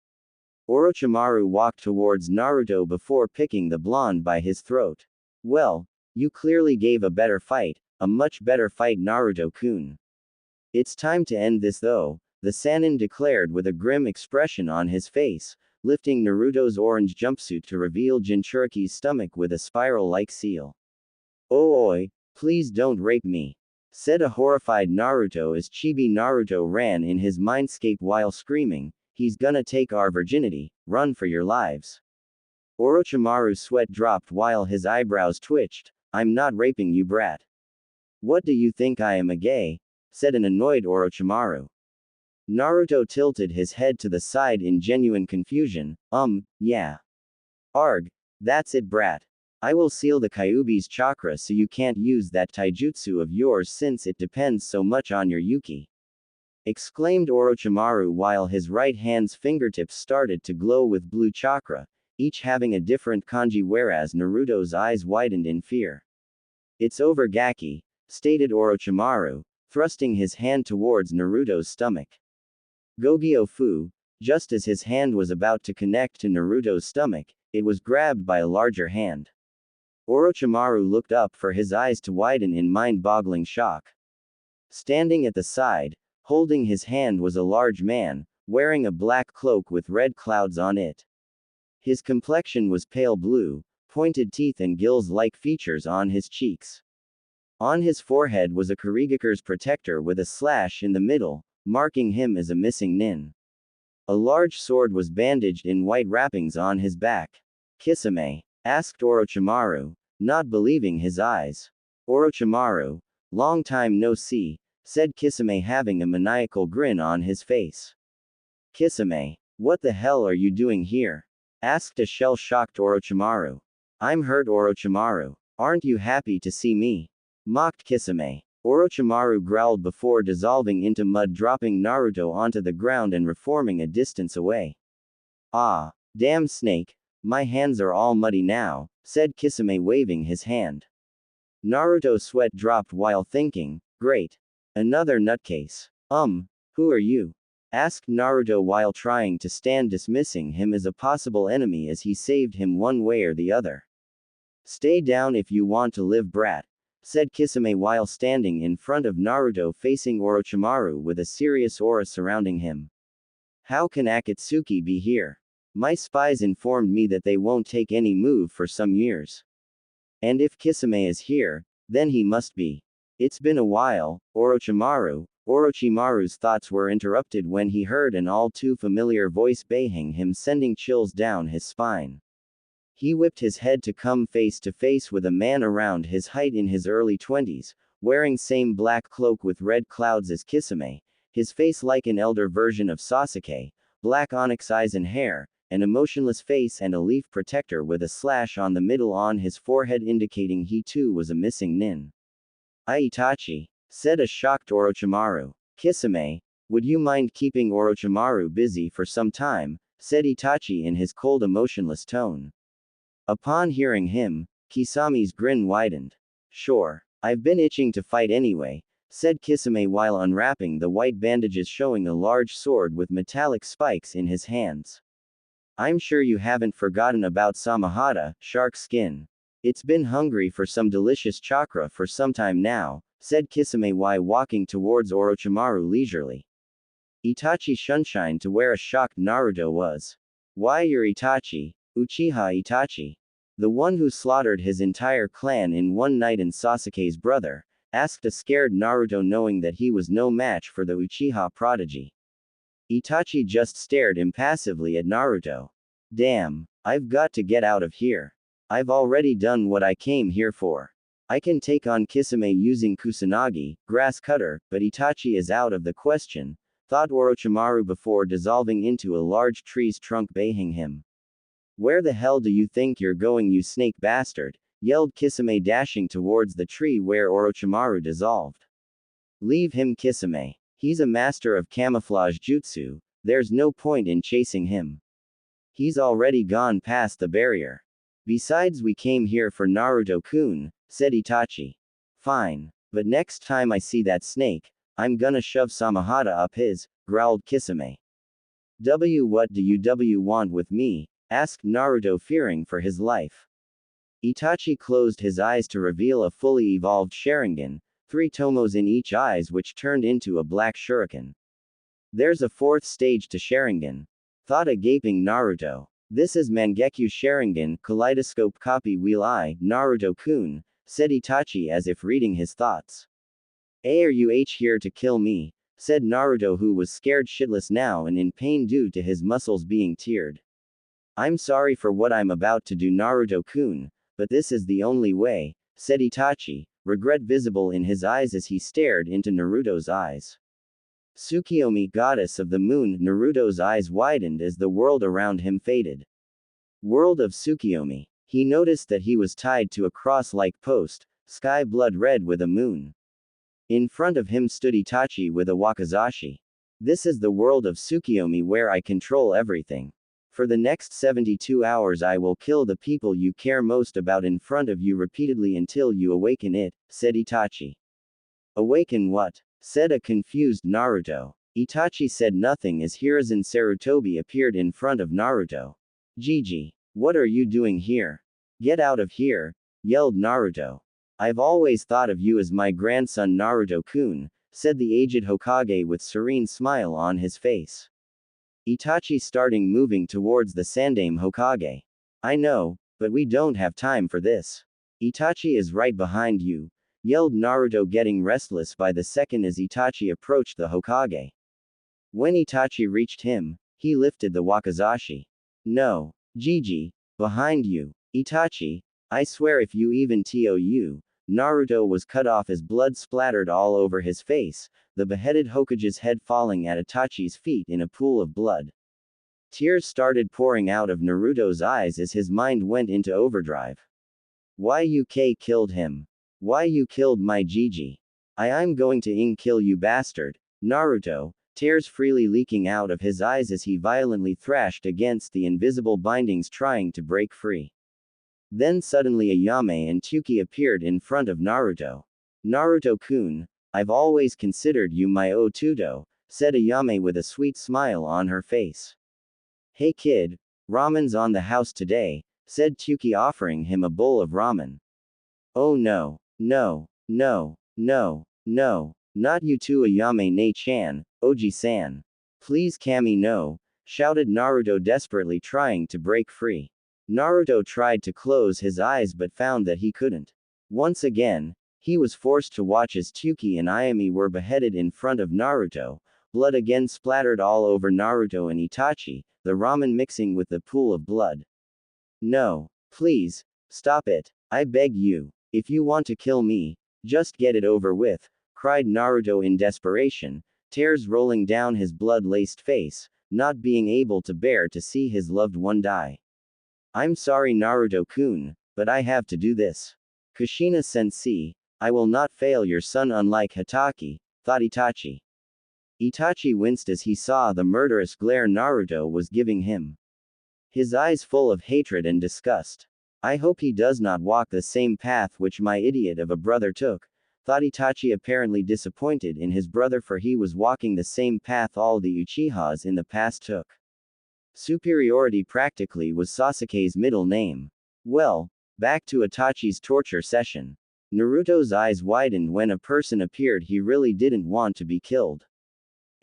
Orochimaru walked towards Naruto before picking the blonde by his throat. Well, you clearly gave a better fight, a much better fight, Naruto-kun. It's time to end this though, the Sannin declared with a grim expression on his face, lifting Naruto's orange jumpsuit to reveal Jinchuriki's stomach with a spiral-like seal. Oh oi, please don't rape me, said a horrified Naruto as Chibi Naruto ran in his mindscape while screaming, he's gonna take our virginity, run for your lives. Orochimaru's sweat dropped while his eyebrows twitched. I'm not raping you, brat. What do you think, I am a gay? Said an annoyed Orochimaru. Naruto tilted his head to the side in genuine confusion. Yeah. Arg. That's it, brat. I will seal the Kyubi's chakra so you can't use that taijutsu of yours since it depends so much on your Yuki. Exclaimed Orochimaru while his right hand's fingertips started to glow with blue chakra, each having a different kanji, whereas Naruto's eyes widened in fear. It's over, Gaki, stated Orochimaru, thrusting his hand towards Naruto's stomach. Gogyo fu, just as his hand was about to connect to Naruto's stomach, it was grabbed by a larger hand. Orochimaru looked up for his eyes to widen in mind-boggling shock. Standing at the side, holding his hand, was a large man, wearing a black cloak with red clouds on it. His complexion was pale blue, pointed teeth and gills-like features on his cheeks. On his forehead was a Kurigakure's protector with a slash in the middle, marking him as a missing nin. A large sword was bandaged in white wrappings on his back. Kisame? Asked Orochimaru, not believing his eyes. Orochimaru, long time no see, said Kisame, having a maniacal grin on his face. Kisame, what the hell are you doing here? Asked a shell-shocked Orochimaru. I'm hurt, Orochimaru. Aren't you happy to see me? Mocked Kisame. Orochimaru growled before dissolving into mud, dropping Naruto onto the ground and reforming a distance away. Ah, damn snake, my hands are all muddy now, said Kisame, waving his hand. Naruto's sweat dropped while thinking, great. Another nutcase. Who are you? Asked Naruto while trying to stand, dismissing him as a possible enemy as he saved him one way or the other. Stay down if you want to live, brat, said Kisame while standing in front of Naruto facing Orochimaru with a serious aura surrounding him. How can Akatsuki be here? My spies informed me that they won't take any move for some years. And if Kisame is here, then he must be. It's been a while, Orochimaru. Orochimaru's thoughts were interrupted when he heard an all too familiar voice baying him, sending chills down his spine. He whipped his head to come face to face with a man around his height in his early 20s, wearing same black cloak with red clouds as Kisame, his face like an elder version of Sasuke, black onyx eyes and hair, an emotionless face and a leaf protector with a slash on the middle on his forehead indicating he too was a missing nin. Itachi, said a shocked Orochimaru. Kisame, would you mind keeping Orochimaru busy for some time, said Itachi in his cold emotionless tone. Upon hearing him, Kisame's grin widened. Sure, I've been itching to fight anyway, said Kisame while unwrapping the white bandages showing a large sword with metallic spikes in his hands. I'm sure you haven't forgotten about Samahata, shark skin. It's been hungry for some delicious chakra for some time now, said Kisame while walking towards Orochimaru leisurely. Itachi shunshined to where a shocked Naruto was. Why, you're Itachi, Uchiha Itachi. The one who slaughtered his entire clan in one night and Sasuke's brother, asked a scared Naruto knowing that he was no match for the Uchiha prodigy. Itachi just stared impassively at Naruto. Damn, I've got to get out of here. I've already done what I came here for. I can take on Kisame using Kusanagi, grass cutter, but Itachi is out of the question, thought Orochimaru before dissolving into a large tree's trunk baying him. Where the hell do you think you're going, you snake bastard? Yelled Kisame dashing towards the tree where Orochimaru dissolved. Leave him, Kisame. He's a master of camouflage jutsu, there's no point in chasing him. He's already gone past the barrier. Besides, we came here for Naruto-kun, said Itachi. Fine, but next time I see that snake, I'm gonna shove Samahata up his, growled Kisame. What do you want with me? Asked Naruto fearing for his life. Itachi closed his eyes to reveal a fully evolved Sharingan, 3 tomos in each eyes which turned into a black shuriken. There's a 4th stage to Sharingan, thought a gaping Naruto. This is Mangekyo Sharingan, kaleidoscope copy wheel eye, Naruto-kun, said Itachi as if reading his thoughts. Are you here to kill me? Said Naruto, who was scared shitless now and in pain due to his muscles being teared. I'm sorry for what I'm about to do, Naruto-kun, but this is the only way, said Itachi, regret visible in his eyes as he stared into Naruto's eyes. Tsukiyomi, goddess of the moon. Naruto's eyes widened as the world around him faded. World of Tsukiyomi. He noticed that he was tied to a cross-like post, sky blood red with a moon. In front of him stood Itachi with a wakizashi. This is the world of Tsukiyomi where I control everything. For the next 72 hours I will kill the people you care most about in front of you repeatedly until you awaken it, said Itachi. Awaken what? Said a confused Naruto. Itachi said nothing as Hiruzen Sarutobi appeared in front of Naruto. Gigi, what are you doing here? Get out of here, yelled Naruto. I've always thought of you as my grandson Naruto-kun, said the aged Hokage with serene smile on his face. Itachi starting moving towards the Sandaime Hokage. I know, but we don't have time for this. Itachi is right behind you, yelled Naruto getting restless by the second as Itachi approached the Hokage. When Itachi reached him, he lifted the wakizashi. No, Gigi, behind you. Itachi, I swear if you even TOU, Naruto was cut off as blood splattered all over his face, the beheaded Hokage's head falling at Itachi's feet in a pool of blood. Tears started pouring out of Naruto's eyes as his mind went into overdrive. Why you killed him? Why you killed my Gigi? I'm going to kill you bastard. Naruto, tears freely leaking out of his eyes as he violently thrashed against the invisible bindings trying to break free. Then suddenly Ayame and Tsuki appeared in front of Naruto. Naruto-kun, I've always considered you my Otudo, said Ayame with a sweet smile on her face. Hey kid, ramen's on the house today, said Tsuki offering him a bowl of ramen. Oh no, no, no, no, no, not you too Ayame ne-chan, Oji-san. Please Kami no, shouted Naruto, desperately trying to break free. Naruto tried to close his eyes but found that he couldn't. Once again, he was forced to watch as Tsuki and Ayumi were beheaded in front of Naruto. Blood again splattered all over Naruto and Itachi, the ramen mixing with the pool of blood. No. Please, stop it. I beg you. If you want to kill me, just get it over with, cried Naruto in desperation, tears rolling down his blood-laced face, not being able to bear to see his loved one die. I'm sorry Naruto-kun, but I have to do this. Kushina sensei, I will not fail your son unlike Hatake, thought Itachi. Itachi winced as he saw the murderous glare Naruto was giving him. His eyes full of hatred and disgust. I hope he does not walk the same path which my idiot of a brother took, thought Itachi, apparently disappointed in his brother, for he was walking the same path all the Uchihas in the past took. Superiority practically was Sasuke's middle name. Well, back to Itachi's torture session. Naruto's eyes widened when a person appeared he really didn't want to be killed.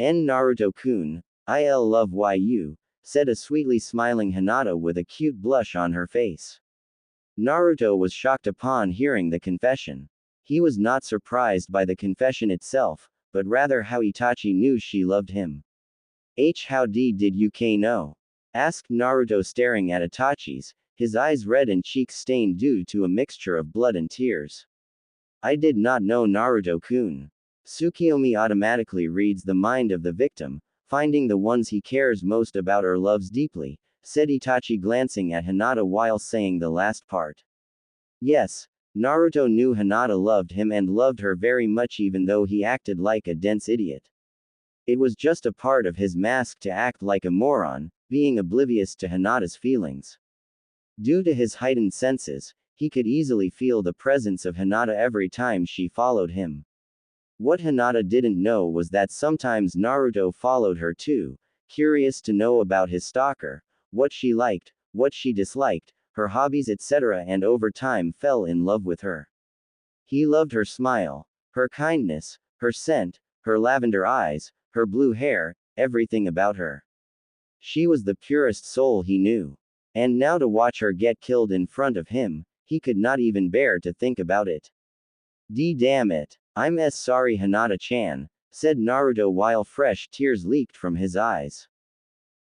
Naruto-kun, I'll love you, said a sweetly smiling Hinata with a cute blush on her face. Naruto was shocked upon hearing the confession. He was not surprised by the confession itself, but rather how Itachi knew she loved him. How did you know? Asked Naruto, staring at Itachi's, his eyes red and cheeks stained due to a mixture of blood and tears. I did not know Naruto-kun. Tsukiyomi automatically reads the mind of the victim, finding the ones he cares most about or loves deeply, said Itachi, glancing at Hinata while saying the last part. Yes, Naruto knew Hinata loved him and loved her very much, even though he acted like a dense idiot. It was just a part of his mask to act like a moron, being oblivious to Hinata's feelings. Due to his heightened senses, he could easily feel the presence of Hinata every time she followed him. What Hinata didn't know was that sometimes Naruto followed her too, curious to know about his stalker, what she liked, what she disliked, her hobbies, etc., and over time fell in love with her. He loved her smile, her kindness, her scent, her lavender eyes, her blue hair, everything about her. She was the purest soul he knew. And now to watch her get killed in front of him, he could not even bear to think about it. Damn it. I'm sorry Hinata-chan, said Naruto while fresh tears leaked from his eyes.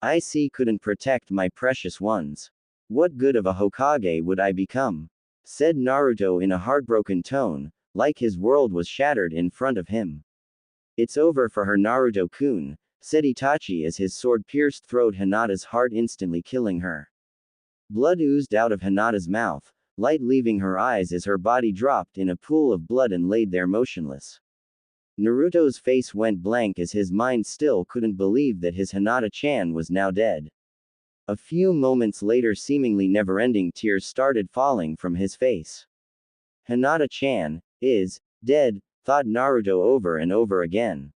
I couldn't protect my precious ones. What good of a Hokage would I become? Said Naruto in a heartbroken tone, like his world was shattered in front of him. It's over for her Naruto-kun, said Itachi as his sword pierced throat Hinata's heart, instantly killing her. Blood oozed out of Hinata's mouth, light leaving her eyes as her body dropped in a pool of blood and laid there motionless. Naruto's face went blank as his mind still couldn't believe that his Hinata-chan was now dead. A few moments later, seemingly never-ending tears started falling from his face. Hinata-chan is dead, thought Naruto over and over again.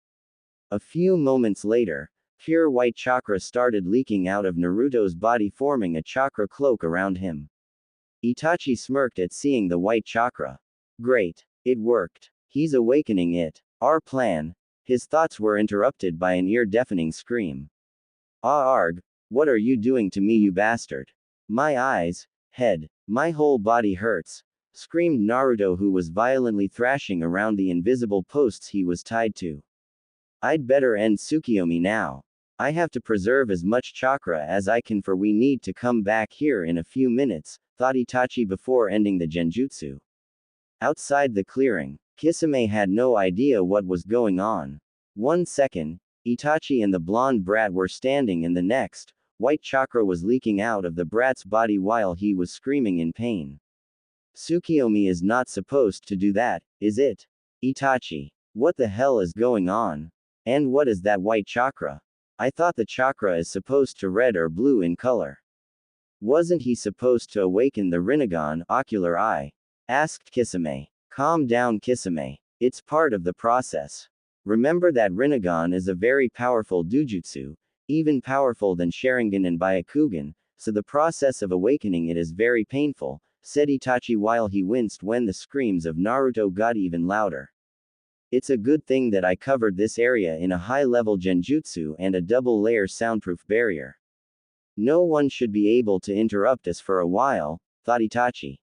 A few moments later, pure white chakra started leaking out of Naruto's body, forming a chakra cloak around him. Itachi smirked at seeing the white chakra. Great. It worked. He's awakening it. Our plan. His thoughts were interrupted by an ear-deafening scream. Arg, what are you doing to me, you bastard? My eyes, head, my whole body hurts, screamed Naruto, who was violently thrashing around the invisible posts he was tied to. I'd better end Tsukiyomi now. I have to preserve as much chakra as I can, for we need to come back here in a few minutes, thought Itachi before ending the genjutsu. Outside the clearing, Kisame had no idea what was going on. 1 second, Itachi and the blonde brat were standing, and the next, white chakra was leaking out of the brat's body while he was screaming in pain. Tsukiyomi is not supposed to do that, is it? Itachi. What the hell is going on? And what is that white chakra? I thought the chakra is supposed to red or blue in color. Wasn't he supposed to awaken the Rinnegan, ocular eye? Asked Kisame. Calm down, Kisame. It's part of the process. Remember that Rinnegan is a very powerful dojutsu, even powerful than Sharingan and Byakugan, so the process of awakening it is very painful, said Itachi while he winced when the screams of Naruto got even louder. It's a good thing that I covered this area in a high-level genjutsu and a double-layer soundproof barrier. No one should be able to interrupt us for a while, thought Itachi.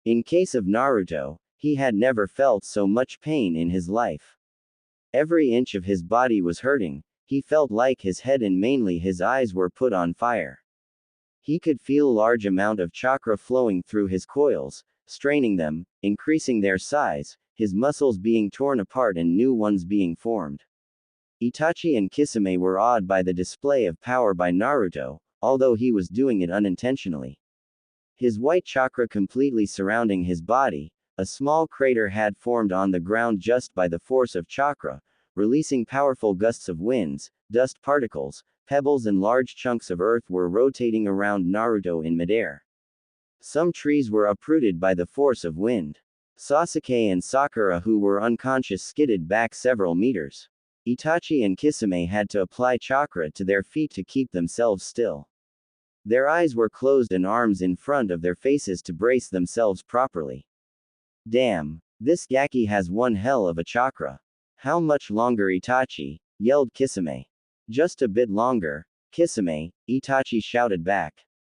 In case of Naruto, he had never felt so much pain in his life. Every inch of his body was hurting, he felt like his head and mainly his eyes were put on fire. He could feel large amount of chakra flowing through his coils, straining them, increasing their size, his muscles being torn apart and new ones being formed. Itachi and Kisame were awed by the display of power by Naruto, although he was doing it unintentionally. His white chakra completely surrounding his body, a small crater had formed on the ground just by the force of chakra, releasing powerful gusts of winds, dust particles, pebbles and large chunks of earth were rotating around Naruto in midair. Some trees were uprooted by the force of wind. Sasuke and Sakura, who were unconscious, skidded back several meters. Itachi and Kisame had to apply chakra to their feet to keep themselves still. Their eyes were closed and arms in front of their faces to brace themselves properly. Damn, this Gaki has one hell of a chakra. How much longer, Itachi? Yelled Kisame. Just a bit longer, Kisame, Itachi shouted back.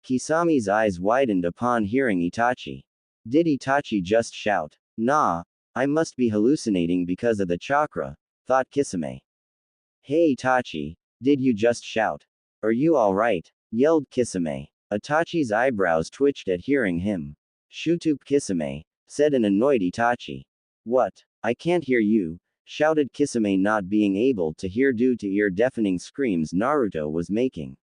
Kisame's eyes widened upon hearing Itachi. Did Itachi just shout? Nah, I must be hallucinating because of the chakra, thought Kisame. Hey Itachi, did you just shout? Are you alright? Yelled Kisame. Itachi's eyebrows twitched at hearing him. Shutup Kisame, said an annoyed Itachi. What? I can't hear you, shouted Kisame, not being able to hear due to ear-deafening screams Naruto was making.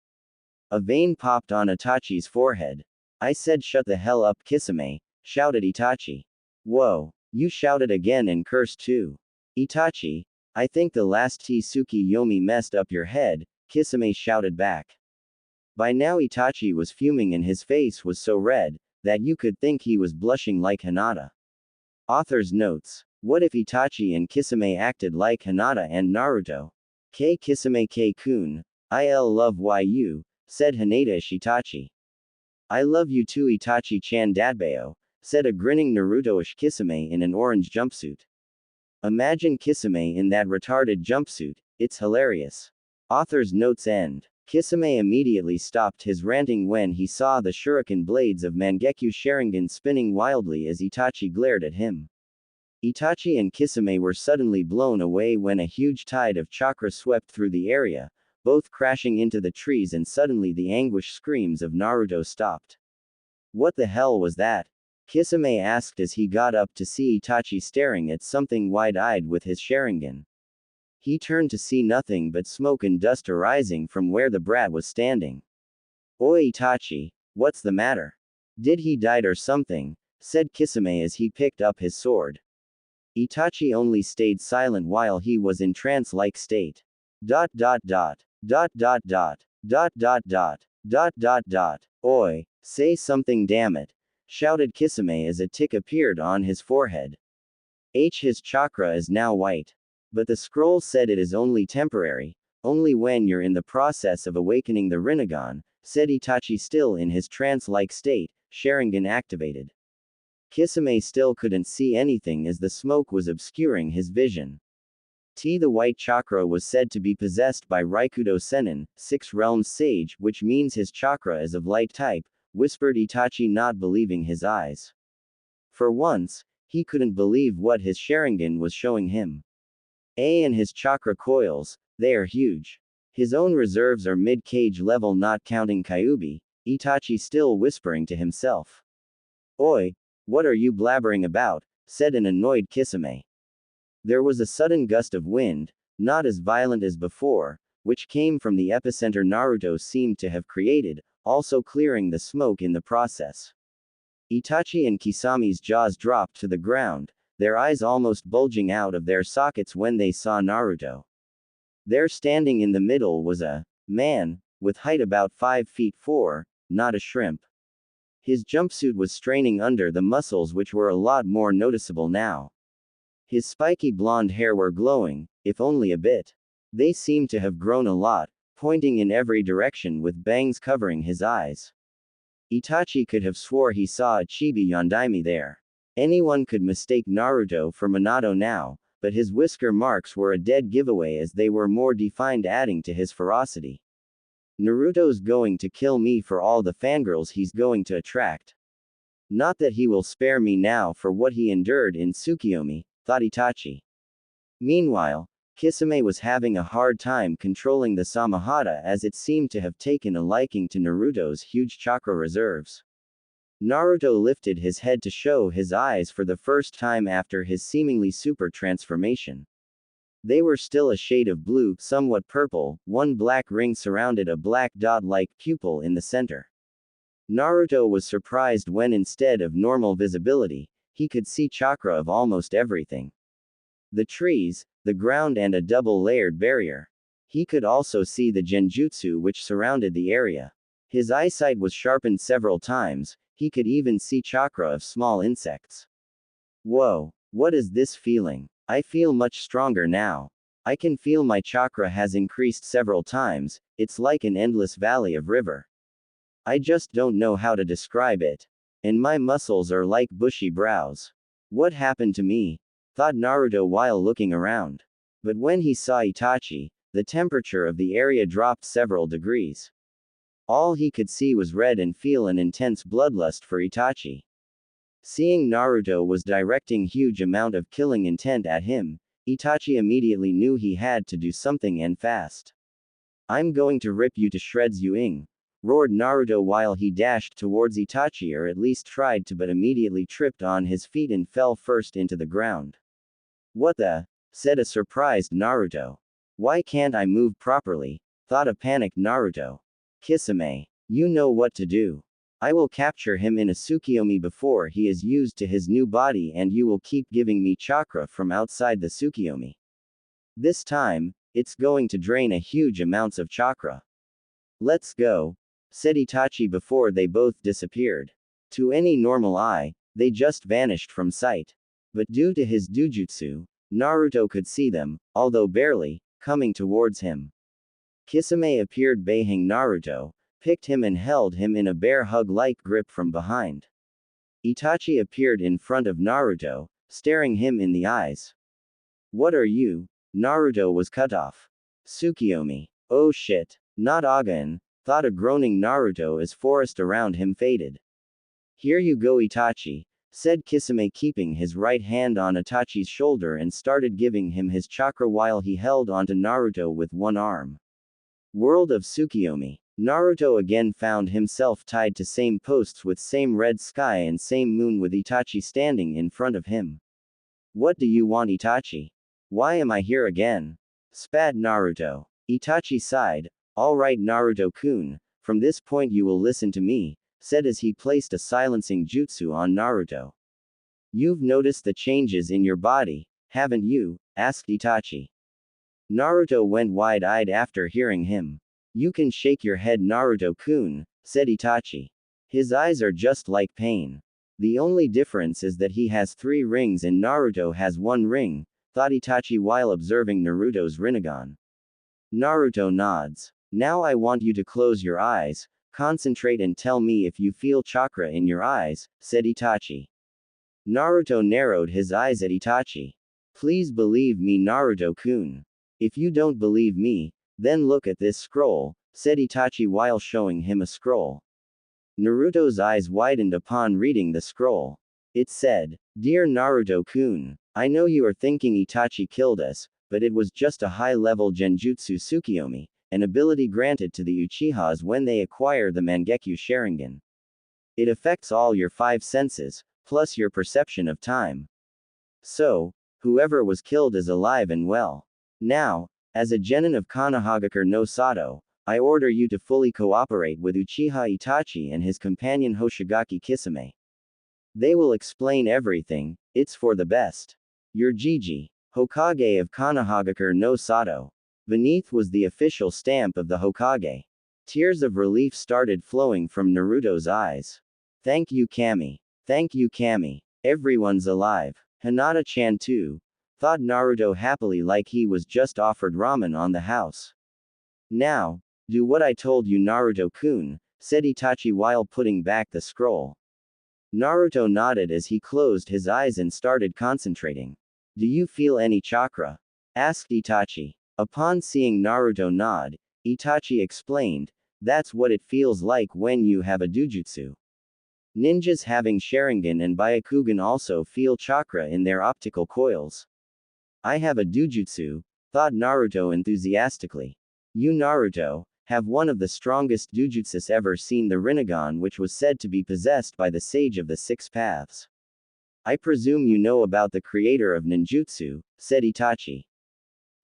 A vein popped on Itachi's forehead. I said shut the hell up, Kisame, shouted Itachi. Whoa, you shouted again and cursed too. Itachi, I think the last Tsuki Yomi messed up your head, Kisame shouted back. By now Itachi was fuming and his face was so red that you could think he was blushing like Hinata. Author's notes. What if Itachi and Kisame acted like Hinata and Naruto? K Kisame K-kun, I'll love you, said Hinata Itachi. I love you too Itachi-chan Dadbao, said a grinning Naruto-ish Kisame in an orange jumpsuit. Imagine Kisame in that retarded jumpsuit, it's hilarious. Author's notes end. Kisame immediately stopped his ranting when he saw the shuriken blades of Mangekyou Sharingan spinning wildly as Itachi glared at him. Itachi and Kisame were suddenly blown away when a huge tide of chakra swept through the area, both crashing into the trees, and suddenly the anguish screams of Naruto stopped. What the hell was that? Kisame asked as he got up to see Itachi staring at something wide-eyed with his Sharingan. He turned to see nothing but smoke and dust arising from where the brat was standing. Oi Itachi, what's the matter? Did he die or something? Said Kisame as he picked up his sword. Itachi only stayed silent while he was in trance-like state. Dot dot dot. Dot dot dot. Dot dot dot. Dot dot dot. Oi, say something damn it, shouted Kisame as a tick appeared on his forehead. His chakra is now white. But the scroll said it is only temporary, only when you're in the process of awakening the Rinnegan, said Itachi still in his trance-like state, Sharingan activated. Kisame still couldn't see anything as the smoke was obscuring his vision. The white chakra was said to be possessed by Raikudo Sennin, 6 realms sage, which means his chakra is of light type, whispered Itachi, not believing his eyes. For once, he couldn't believe what his Sharingan was showing him. And his chakra coils, they are huge. His own reserves are mid-cage level not counting Kyubi, Itachi still whispering to himself. Oi, what are you blabbering about, said an annoyed Kisame. There was a sudden gust of wind, not as violent as before, which came from the epicenter Naruto seemed to have created, also clearing the smoke in the process. Itachi and Kisame's jaws dropped to the ground, their eyes almost bulging out of their sockets when they saw Naruto. There standing in the middle was a man, with height about 5 feet 4, not a shrimp. His jumpsuit was straining under the muscles, which were a lot more noticeable now. His spiky blonde hair were glowing, if only a bit. They seemed to have grown a lot, pointing in every direction with bangs covering his eyes. Itachi could have swore he saw a chibi Yondaime there. Anyone could mistake Naruto for Minato now, but his whisker marks were a dead giveaway as they were more defined, adding to his ferocity. Naruto's going to kill me for all the fangirls he's going to attract. Not that he will spare me now for what he endured in Tsukiyomi, thought Itachi. Meanwhile, Kisame was having a hard time controlling the Samahata as it seemed to have taken a liking to Naruto's huge chakra reserves. Naruto lifted his head to show his eyes for the first time after his seemingly super transformation. They were still a shade of blue, somewhat purple, one black ring surrounded a black dot-like pupil in the center. Naruto was surprised when instead of normal visibility, he could see chakra of almost everything. The trees, the ground and a double-layered barrier. He could also see the genjutsu which surrounded the area. His eyesight was sharpened several times, he could even see chakra of small insects. Whoa, what is this feeling? I feel much stronger now. I can feel my chakra has increased several times, it's like an endless valley of river. I just don't know how to describe it. And my muscles are like bushy brows. What happened to me? Thought Naruto while looking around. But when he saw Itachi, the temperature of the area dropped several degrees. All he could see was red and feel an intense bloodlust for Itachi. Seeing Naruto was directing huge amount of killing intent at him, Itachi immediately knew he had to do something and fast. I'm going to rip you to shreds, you roared Naruto while he dashed towards Itachi, or at least tried to, but immediately tripped on his feet and fell first into the ground. What the? Said a surprised Naruto. Why can't I move properly? Thought a panicked Naruto. Kisame, you know what to do. I will capture him in a Tsukiyomi before he is used to his new body, and you will keep giving me chakra from outside the Tsukiyomi. This time, it's going to drain a huge amounts of chakra. Let's go, said Itachi before they both disappeared. To any normal eye, they just vanished from sight. But due to his dujutsu, Naruto could see them, although barely, coming towards him. Kisame appeared baying Naruto, picked him and held him in a bear hug-like grip from behind. Itachi appeared in front of Naruto, staring him in the eyes. What are you? Naruto was cut off. Tsukiyomi. Oh shit. Not again, thought a groaning Naruto as forest around him faded. Here you go, Itachi, said Kisame, keeping his right hand on Itachi's shoulder and started giving him his chakra while he held onto Naruto with one arm. World of Tsukiyomi. Naruto again found himself tied to same posts with same red sky and same moon with Itachi standing in front of him. What do you want, Itachi? Why am I here again? Spat Naruto. Itachi sighed. Alright Naruto-kun, from this point you will listen to me, said as he placed a silencing jutsu on Naruto. You've noticed the changes in your body, haven't you? Asked Itachi. Naruto went wide-eyed after hearing him. You can shake your head, Naruto-kun, said Itachi. His eyes are just like pain. The only difference is that he has 3 rings and Naruto has 1 ring, thought Itachi while observing Naruto's Rinnegan. Naruto nods. Now I want you to close your eyes, concentrate and tell me if you feel chakra in your eyes, said Itachi. Naruto narrowed his eyes at Itachi. Please believe me, Naruto-kun. If you don't believe me, then look at this scroll, said Itachi while showing him a scroll. Naruto's eyes widened upon reading the scroll. It said, Dear Naruto-kun, I know you are thinking Itachi killed us, but it was just a high-level genjutsu Tsukiyomi, an ability granted to the Uchihas when they acquire the Mangekyo Sharingan. It affects all your 5 senses, plus your perception of time. So, whoever was killed is alive and well. Now, as a genin of Konohagakure no Sato, I order you to fully cooperate with Uchiha Itachi and his companion Hoshigaki Kisame. They will explain everything, it's for the best. Your Jiji, Hokage of Konohagakure no Sato. Beneath was the official stamp of the Hokage. Tears of relief started flowing from Naruto's eyes. Thank you, Kami. Thank you, Kami. Everyone's alive. Hinata-chan too, thought Naruto happily, like he was just offered ramen on the house. Now, do what I told you, Naruto-kun, said Itachi while putting back the scroll. Naruto nodded as he closed his eyes and started concentrating. Do you feel any chakra? Asked Itachi. Upon seeing Naruto nod, Itachi explained, that's what it feels like when you have a dujutsu. Ninjas having Sharingan and Byakugan also feel chakra in their optical coils. I have a dujutsu, thought Naruto enthusiastically. You Naruto, have one of the strongest dujutsus ever seen, the Rinnegan, which was said to be possessed by the Sage of the Six Paths. I presume you know about the creator of ninjutsu, said Itachi.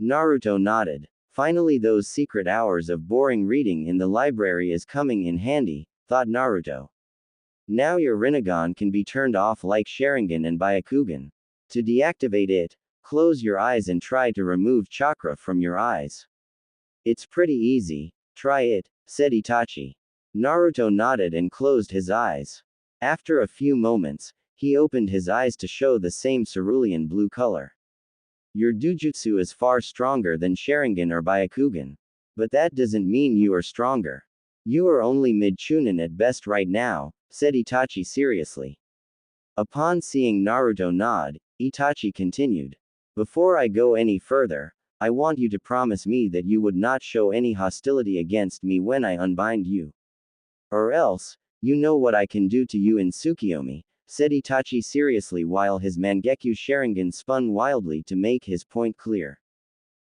Naruto nodded. Finally, those secret hours of boring reading in the library is coming in handy, thought Naruto. Now your Rinnegan can be turned off like Sharingan and Byakugan. To deactivate it, close your eyes and try to remove chakra from your eyes. It's pretty easy, try it, said Itachi. Naruto nodded and closed his eyes. After a few moments, he opened his eyes to show the same cerulean blue color. Your dujutsu is far stronger than Sharingan or Byakugan. But that doesn't mean you are stronger. You are only mid-chunin at best right now, said Itachi seriously. Upon seeing Naruto nod, Itachi continued. Before I go any further, I want you to promise me that you would not show any hostility against me when I unbind you. Or else, you know what I can do to you in Tsukiyomi, said Itachi seriously while his Mangekyo Sharingan spun wildly to make his point clear.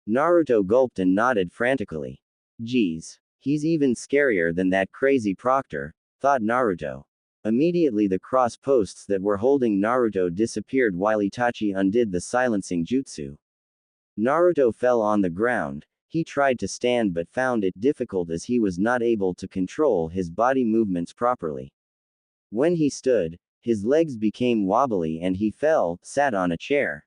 Naruto gulped and nodded frantically. Geez, he's even scarier than that crazy proctor, thought Naruto. Immediately the cross posts that were holding Naruto disappeared while Itachi undid the silencing jutsu. Naruto fell on the ground. He tried to stand but found it difficult as he was not able to control his body movements properly. When he stood, his legs became wobbly and he sat on a chair.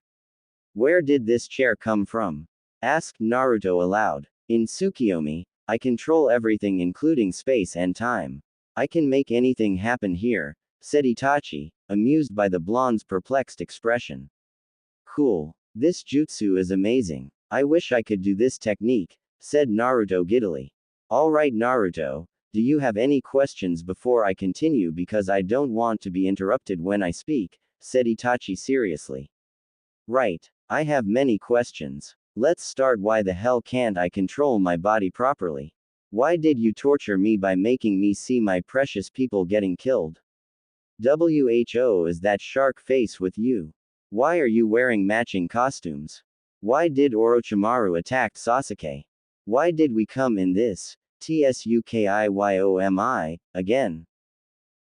Where did this chair come from? Asked Naruto aloud. In Tsukiyomi, I control everything including space and time. I can make anything happen here, said Itachi, amused by the blonde's perplexed expression. Cool. This jutsu is amazing. I wish I could do this technique, said Naruto giddily. Alright Naruto, do you have any questions before I continue, because I don't want to be interrupted when I speak, said Itachi seriously. Right. I have many questions. Let's start. Why the hell can't I control my body properly? Why did you torture me by making me see my precious people getting killed? Who is that shark face with you? Why are you wearing matching costumes? Why did Orochimaru attack Sasuke? Why did we come in this Tsukiyomi again?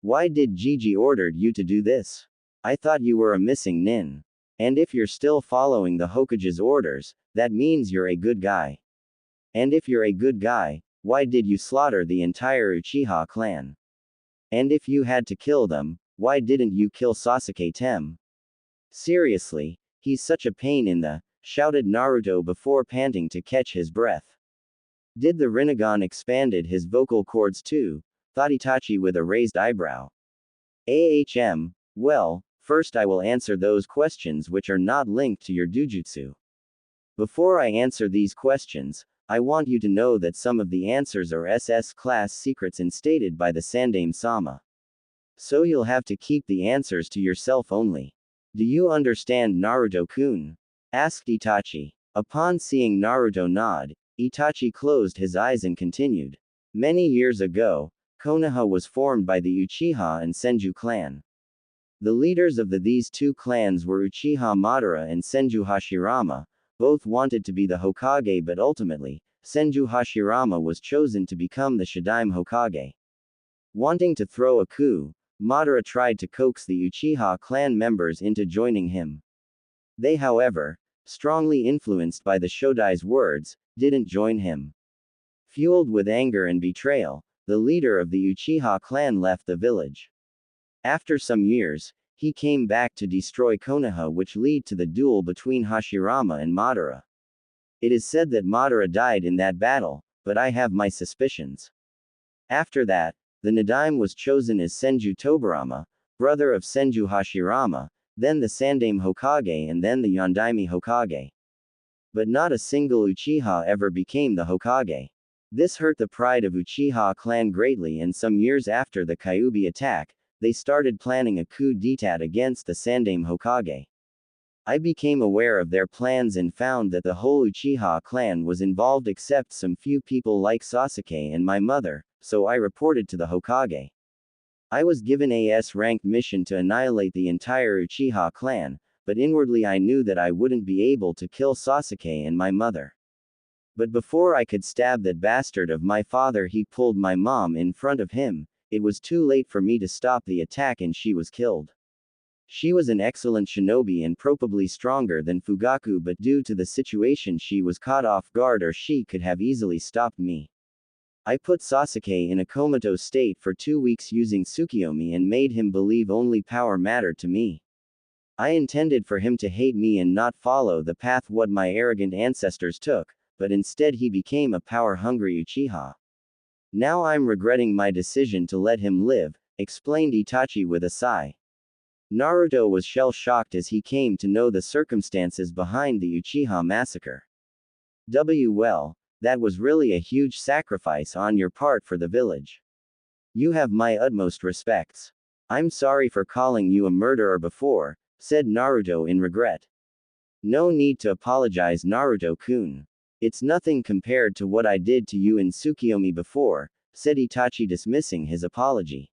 Why did Gigi ordered you to do this? I thought you were a missing nin. And if you're still following the Hokage's orders, that means you're a good guy. And if you're a good guy, why did you slaughter the entire Uchiha clan? And if you had to kill them, why didn't you kill Sasuke Tem? Seriously, he's such a pain in the, shouted Naruto before panting to catch his breath. Did the Rinnegan expanded his vocal cords too? Thought Itachi with a raised eyebrow. Well, first I will answer those questions which are not linked to your dujutsu. Before I answer these questions, I want you to know that some of the answers are SS class secrets instated by the Sandaime-sama. So you'll have to keep the answers to yourself only. Do you understand, Naruto-kun? Asked Itachi. Upon seeing Naruto nod, Itachi closed his eyes and continued. Many years ago, Konoha was formed by the Uchiha and Senju clan. The leaders of these two clans were Uchiha Madara and Senju Hashirama. Both wanted to be the Hokage, but ultimately, Senju Hashirama was chosen to become the Shadaime Hokage. Wanting to throw a coup, Madara tried to coax the Uchiha clan members into joining him. They, however, strongly influenced by the Shodai's words, didn't join him. Fueled with anger and betrayal, the leader of the Uchiha clan left the village. After some years, he came back to destroy Konoha, which led to the duel between Hashirama and Madara. It is said that Madara died in that battle, but I have my suspicions. After that, the Nadaime was chosen as Senju Tobirama, brother of Senju Hashirama, then the Sandaime Hokage and then the Yondaime Hokage. But not a single Uchiha ever became the Hokage. This hurt the pride of Uchiha clan greatly, and some years after the Kyubi attack, they started planning a coup d'etat against the Sandaime Hokage. I became aware of their plans and found that the whole Uchiha clan was involved except some few people like Sasuke and my mother, so I reported to the Hokage. I was given a S-ranked mission to annihilate the entire Uchiha clan, but inwardly I knew that I wouldn't be able to kill Sasuke and my mother. But before I could stab that bastard of my father, he pulled my mom in front of him. It was too late for me to stop the attack and she was killed. She was an excellent shinobi and probably stronger than Fugaku, but due to the situation she was caught off guard, or she could have easily stopped me. I put Sasuke in a comatose state for 2 weeks using Tsukiyomi and made him believe only power mattered to me. I intended for him to hate me and not follow the path what my arrogant ancestors took, but instead he became a power-hungry Uchiha. Now I'm regretting my decision to let him live, explained Itachi with a sigh. Naruto was shell-shocked as he came to know the circumstances behind the Uchiha massacre. Well, that was really a huge sacrifice on your part for the village. You have my utmost respects. I'm sorry for calling you a murderer before, said Naruto in regret. No need to apologize, Naruto-kun. It's nothing compared to what I did to you in Tsukiyomi before, said Itachi, dismissing his apology.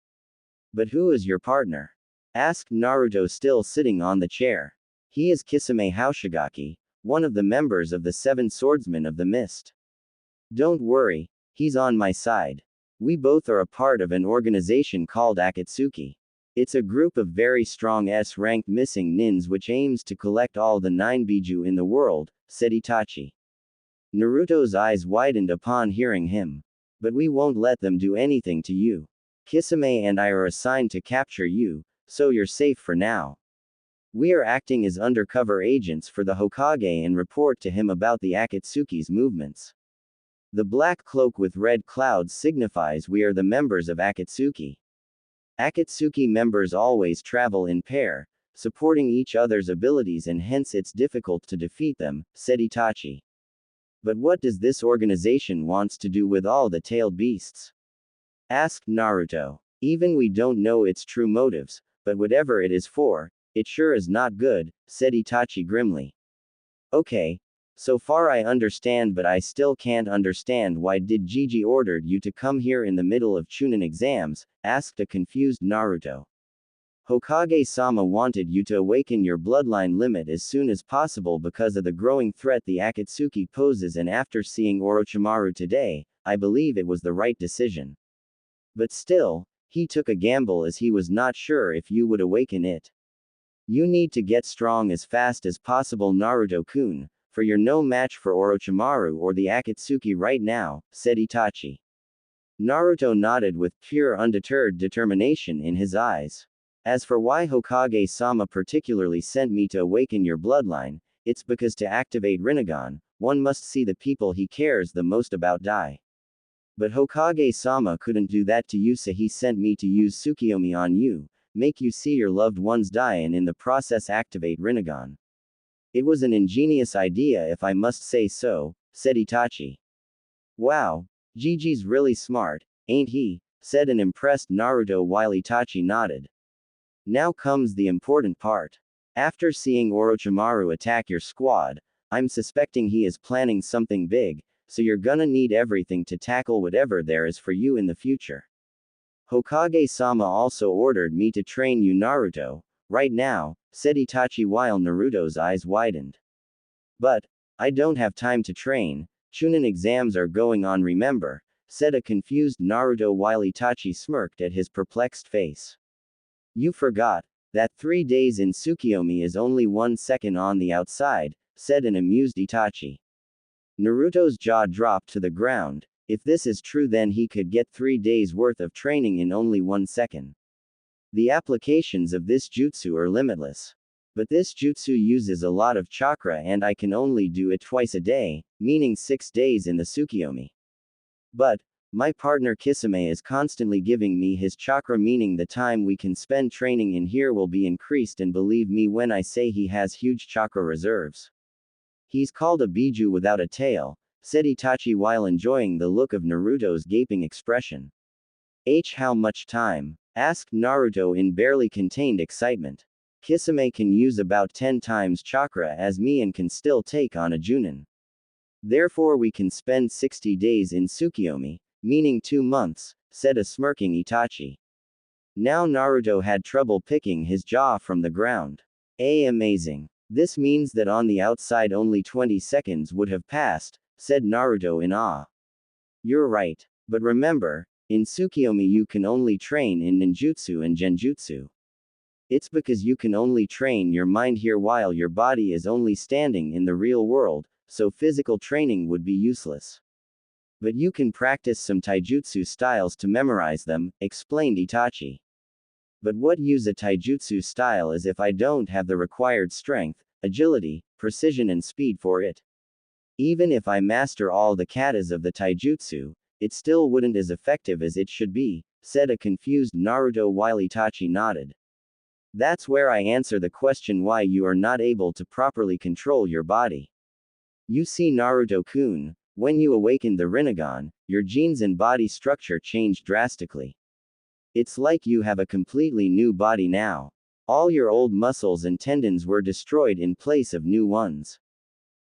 But who is your partner? Asked Naruto, still sitting on the chair. He is Kisame Hoshigaki, one of the members of the 7 Swordsmen of the Mist. Don't worry, he's on my side. We both are a part of an organization called Akatsuki. It's a group of very strong S-ranked missing nins which aims to collect all the 9 biju in the world, said Itachi. Naruto's eyes widened upon hearing him. But we won't let them do anything to you. Kisame and I are assigned to capture you, so you're safe for now. We are acting as undercover agents for the Hokage and report to him about the Akatsuki's movements. The black cloak with red clouds signifies we are the members of Akatsuki. Akatsuki members always travel in pair, supporting each other's abilities, and hence it's difficult to defeat them, said Itachi. But what does this organization wants to do with all the tailed beasts? Asked Naruto. Even we don't know its true motives, but whatever it is for, it sure is not good, said Itachi grimly. Okay. So far I understand, but I still can't understand why did Gigi ordered you to come here in the middle of Chunin exams, asked a confused Naruto. Hokage-sama wanted you to awaken your bloodline limit as soon as possible because of the growing threat the Akatsuki poses, and after seeing Orochimaru today, I believe it was the right decision. But still, he took a gamble as he was not sure if you would awaken it. You need to get strong as fast as possible, Naruto-kun, for you're no match for Orochimaru or the Akatsuki right now, said Itachi. Naruto nodded with pure undeterred determination in his eyes. As for why Hokage-sama particularly sent me to awaken your bloodline, it's because to activate Rinnegan, one must see the people he cares the most about die. But Hokage-sama couldn't do that to you, so he sent me to use Tsukiyomi on you, make you see your loved ones die and in the process activate Rinnegan. It was an ingenious idea if I must say so, said Itachi. Wow, Gigi's really smart, ain't he, said an impressed Naruto while Itachi nodded. Now comes the important part. After seeing Orochimaru attack your squad, I'm suspecting he is planning something big, so you're gonna need everything to tackle whatever there is for you in the future. Hokage-sama also ordered me to train you, Naruto, right now, said Itachi while Naruto's eyes widened. But, I don't have time to train, Chunin exams are going on, remember, said a confused Naruto while Itachi smirked at his perplexed face. You forgot that 3 days in Tsukiyomi is only 1 second on the outside, said an amused Itachi. Naruto's jaw dropped to the ground. If this is true, then he could get 3 days worth of training in only 1 second. The applications of this jutsu are limitless. But this jutsu uses a lot of chakra and I can only do it twice a day, meaning 6 days in the Tsukiyomi. But, my partner Kisame is constantly giving me his chakra, meaning the time we can spend training in here will be increased, and believe me when I say he has huge chakra reserves. He's called a biju without a tail, said Itachi while enjoying the look of Naruto's gaping expression. How much time? Asked Naruto in barely contained excitement. Kisame can use about 10 times chakra as me and can still take on a Junin. Therefore we can spend 60 days in Tsukiyomi, meaning 2 months, said a smirking Itachi. Now Naruto had trouble picking his jaw from the ground. Amazing. This means that on the outside only 20 seconds would have passed, said Naruto in awe. You're right. But remember, in Tsukiyomi you can only train in ninjutsu and genjutsu. It's because you can only train your mind here while your body is only standing in the real world, so physical training would be useless. But you can practice some taijutsu styles to memorize them, explained Itachi. But what use a taijutsu style is if I don't have the required strength, agility, precision and speed for it. Even if I master all the katas of the taijutsu, it still wouldn't as effective as it should be, said a confused Naruto while Itachi nodded. That's where I answer the question why you are not able to properly control your body. You see Naruto-kun, when you awakened the Rinnegan, your genes and body structure changed drastically. It's like you have a completely new body now. All your old muscles and tendons were destroyed in place of new ones.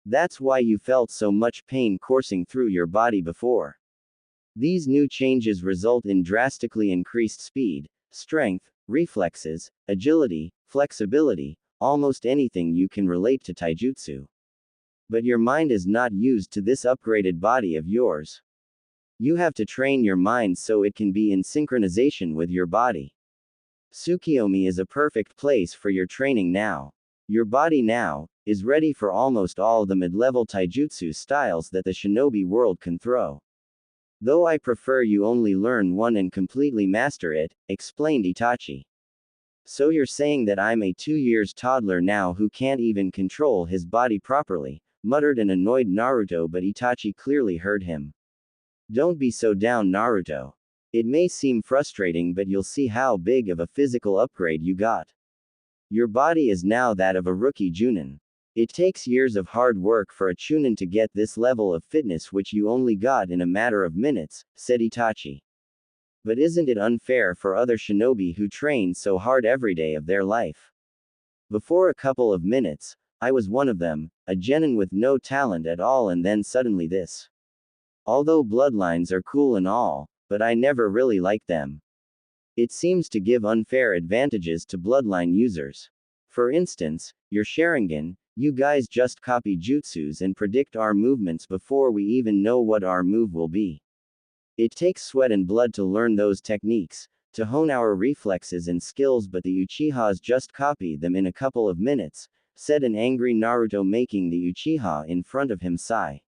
That's why you felt so much pain coursing through your body before. These new changes result in drastically increased speed, strength, reflexes, agility, flexibility, almost anything you can relate to taijutsu. But your mind is not used to this upgraded body of yours. You have to train your mind so it can be in synchronization with your body. Tsukiyomi is a perfect place for your training now. Your body now is ready for almost all the mid-level taijutsu styles that the shinobi world can throw. Though I prefer you only learn one and completely master it, explained Itachi. So you're saying that I'm a 2-year toddler now who can't even control his body properly, muttered an annoyed Naruto, but Itachi clearly heard him. Don't be so down, Naruto. It may seem frustrating, but you'll see how big of a physical upgrade you got. Your body is now that of a rookie Junin. It takes years of hard work for a Chunin to get this level of fitness, which you only got in a matter of minutes, said Itachi. But isn't it unfair for other shinobi who train so hard every day of their life? Before a couple of minutes, I was one of them, a genin with no talent at all, and then suddenly this. Although bloodlines are cool and all, but I never really liked them. It seems to give unfair advantages to bloodline users. For instance, your Sharingan, you guys just copy jutsus and predict our movements before we even know what our move will be. It takes sweat and blood to learn those techniques, to hone our reflexes and skills, but the Uchihas just copy them in a couple of minutes, said an angry Naruto, making the Uchiha in front of him sigh.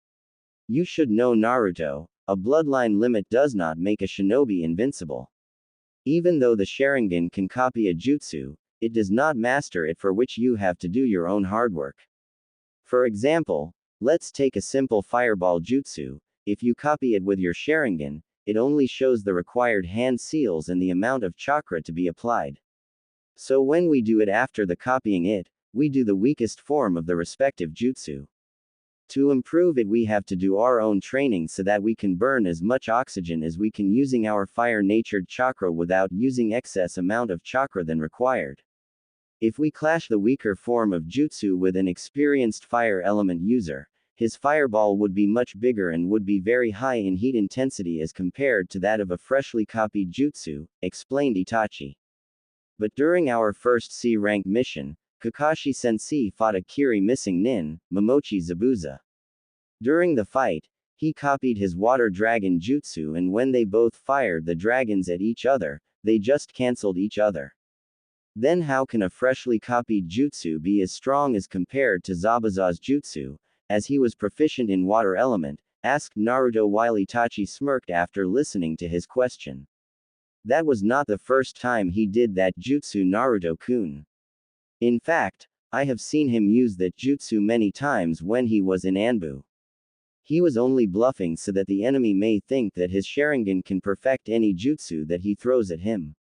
You should know, Naruto, a bloodline limit does not make a shinobi invincible. Even though the Sharingan can copy a jutsu, it does not master it, for which you have to do your own hard work. For example, let's take a simple fireball jutsu. If you copy it with your Sharingan, it only shows the required hand seals and the amount of chakra to be applied. So when we do it after the copying it, we do the weakest form of the respective jutsu. To improve it, we have to do our own training so that we can burn as much oxygen as we can using our fire-natured chakra without using excess amount of chakra than required. If we clash the weaker form of jutsu with an experienced fire element user, his fireball would be much bigger and would be very high in heat intensity as compared to that of a freshly copied jutsu, explained Itachi. But during our first C-rank mission, Kakashi-sensei fought a Kiri missing nin, Momochi Zabuza. During the fight, he copied his water dragon jutsu, and when they both fired the dragons at each other, they just cancelled each other. Then how can a freshly copied jutsu be as strong as compared to Zabuza's jutsu, as he was proficient in water element, asked Naruto while Itachi smirked after listening to his question. That was not the first time he did that jutsu, Naruto-kun. In fact, I have seen him use that jutsu many times when he was in Anbu. He was only bluffing so that the enemy may think that his Sharingan can perfect any jutsu that he throws at him.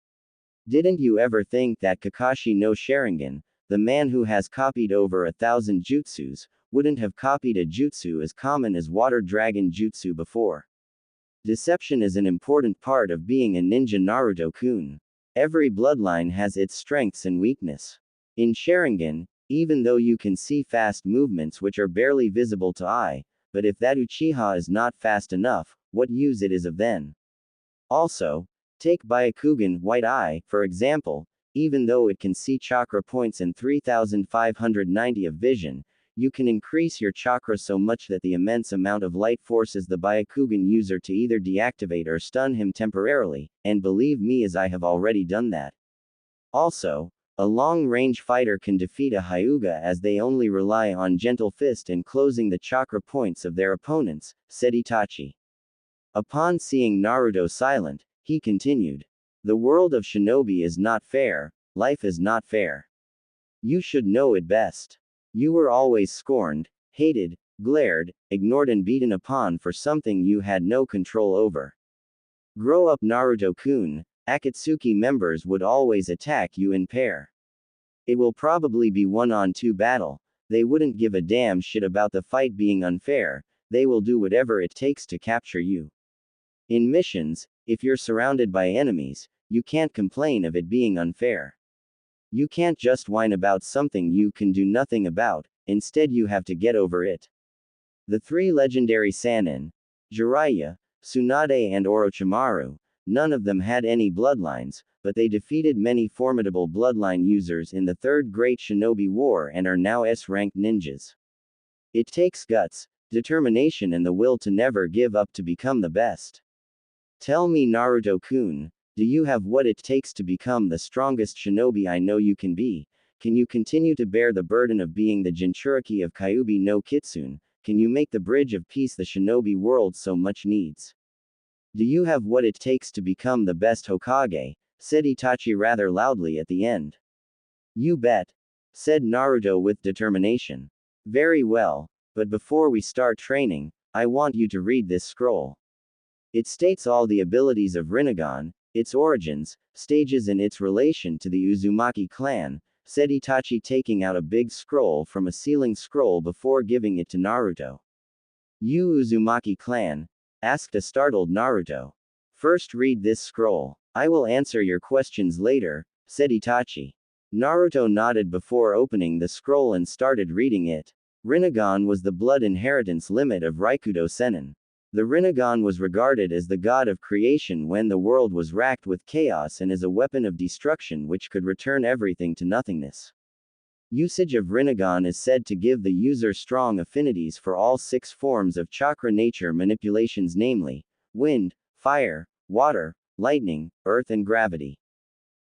Didn't you ever think that Kakashi no Sharingan, the man who has copied over 1,000 jutsus, wouldn't have copied a jutsu as common as water dragon jutsu before? Deception is an important part of being a ninja, Naruto-kun. Every bloodline has its strengths and weakness. In Sharingan, even though you can see fast movements which are barely visible to eye, but if that Uchiha is not fast enough, what use it is of then? Also, take Byakugan White Eye, for example, even though it can see chakra points and 3590 of vision, you can increase your chakra so much that the immense amount of light forces the Byakugan user to either deactivate or stun him temporarily, and believe me as I have already done that. Also, a long-range fighter can defeat a Hyuga as they only rely on gentle fist and closing the chakra points of their opponents, said Itachi. Upon seeing Naruto silent, he continued. The world of shinobi is not fair, life is not fair. You should know it best. You were always scorned, hated, glared, ignored and beaten upon for something you had no control over. Grow up Naruto-kun, Akatsuki members would always attack you in pair. It will probably be 1-on-2 battle, they wouldn't give a damn shit about the fight being unfair, they will do whatever it takes to capture you. In missions, if you're surrounded by enemies, you can't complain of it being unfair. You can't just whine about something you can do nothing about, instead you have to get over it. The three legendary Sannin, Jiraiya, Tsunade and Orochimaru, none of them had any bloodlines, but they defeated many formidable bloodline users in the Third Great Shinobi War and are now S-ranked ninjas. It takes guts, determination and the will to never give up to become the best. Tell me Naruto-kun, do you have what it takes to become the strongest shinobi I know you can be? Can you continue to bear the burden of being the Jinchuriki of Kyubi no Kitsune? Can you make the bridge of peace the shinobi world so much needs? Do you have what it takes to become the best Hokage? Said Itachi rather loudly at the end. You bet, said Naruto with determination. Very well, but before we start training, I want you to read this scroll. It states all the abilities of Rinnegan, its origins, stages and its relation to the Uzumaki clan, said Itachi taking out a big scroll from a ceiling scroll before giving it to Naruto. You Uzumaki clan? Asked a startled Naruto. First read this scroll. I will answer your questions later, said Itachi. Naruto nodded before opening the scroll and started reading it. Rinnegan was the blood inheritance limit of Raikudo Sennin. The Rinnegan was regarded as the god of creation when the world was racked with chaos and as a weapon of destruction which could return everything to nothingness. Usage of Rinnegan is said to give the user strong affinities for all 6 forms of chakra nature manipulations, namely, wind, fire, water, lightning, earth and gravity.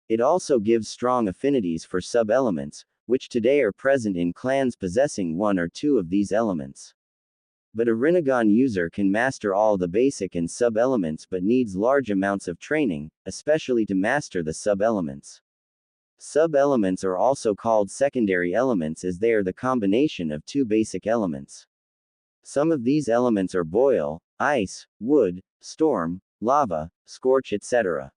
It also gives strong affinities for sub-elements, which today are present in clans possessing 1 or 2 of these elements. But a Rinnegan user can master all the basic and sub-elements but needs large amounts of training, especially to master the sub-elements. Sub-elements are also called secondary elements as they are the combination of 2 basic elements. Some of these elements are boil, ice, wood, storm, lava, scorch etc.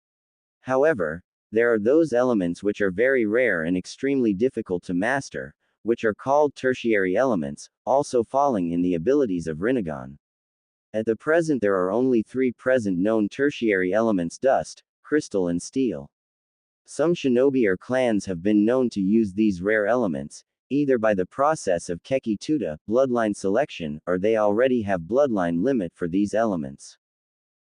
However, there are those elements which are very rare and extremely difficult to master, which are called tertiary elements, also falling in the abilities of Rinnegan. At the present there are only 3 present known tertiary elements: dust, crystal and steel. Some shinobi or clans have been known to use these rare elements, either by the process of Keki Tuta, bloodline selection, or they already have bloodline limit for these elements.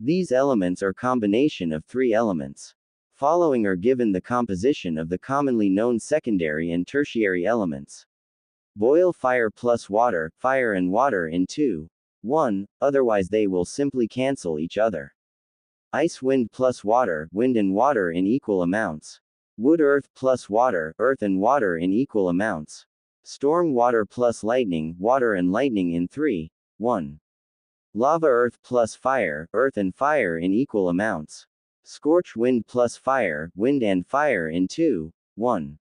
These elements are combination of 3 elements. Following are given the composition of the commonly known secondary and tertiary elements. Boil fire plus water, fire and water in 2, 1, otherwise they will simply cancel each other. Ice wind plus water, wind and water in equal amounts. Wood earth plus water, earth and water in equal amounts. Storm water plus lightning, water and lightning in 3, 1. Lava earth plus fire, earth and fire in equal amounts. Scorch wind plus fire, wind and fire in 2, 1.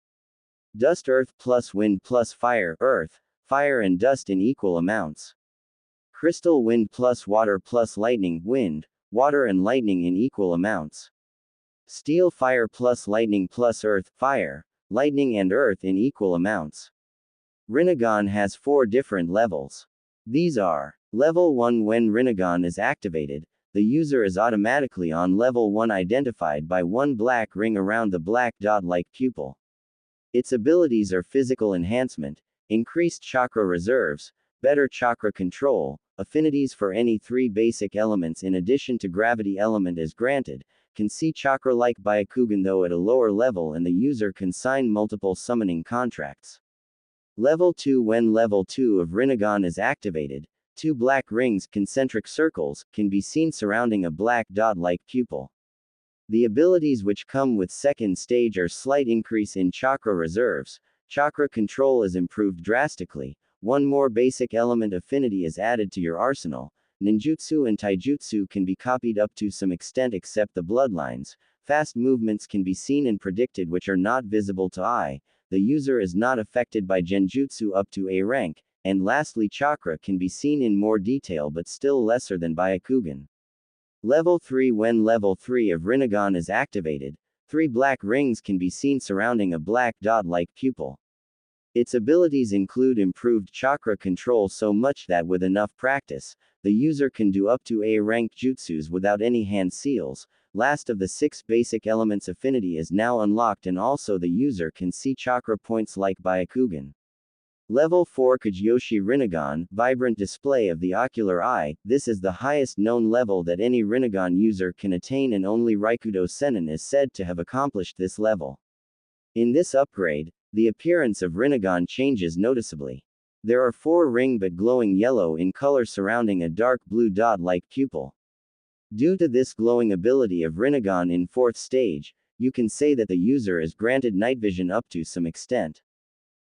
Dust earth plus wind plus fire, earth, fire and dust in equal amounts. Crystal wind plus water plus lightning, wind, water and lightning in equal amounts. Steel fire plus lightning plus earth, fire, lightning and earth in equal amounts. Rinnegan has 4 different levels. These are: Level 1. When Rinnegan is activated, the user is automatically on level 1 identified by 1 black ring around the black dot-like pupil. Its abilities are physical enhancement, increased chakra reserves, better chakra control, affinities for any three basic elements in addition to gravity element is granted, can see chakra like Byakugan though at a lower level, and the user can sign multiple summoning contracts. Level 2. When level 2 of Rinnegan is activated, two black rings, concentric circles, can be seen surrounding a black dot-like pupil. The abilities which come with second stage are slight increase in chakra reserves, chakra control is improved drastically, one more basic element affinity is added to your arsenal, ninjutsu and taijutsu can be copied up to some extent except the bloodlines, fast movements can be seen and predicted which are not visible to eye, the user is not affected by genjutsu up to A rank, and lastly chakra can be seen in more detail but still lesser than Byakugan. Level 3. When level 3 of Rinnegan is activated, three black rings can be seen surrounding a black dot-like pupil. Its abilities include improved chakra control so much that with enough practice, the user can do up to A rank jutsus without any hand seals. Last of the 6 basic elements affinity is now unlocked, and also the user can see chakra points like Byakugan. Level 4 Kujoshi Rinnegan, vibrant display of the ocular eye. This is the highest known level that any Rinnegan user can attain, and only Raikudo Sennin is said to have accomplished this level. In this upgrade, the appearance of Rinnegan changes noticeably. There are 4 ring but glowing yellow in color surrounding a dark blue dot-like pupil. Due to this glowing ability of Rinnegan in 4th stage, you can say that the user is granted night vision up to some extent.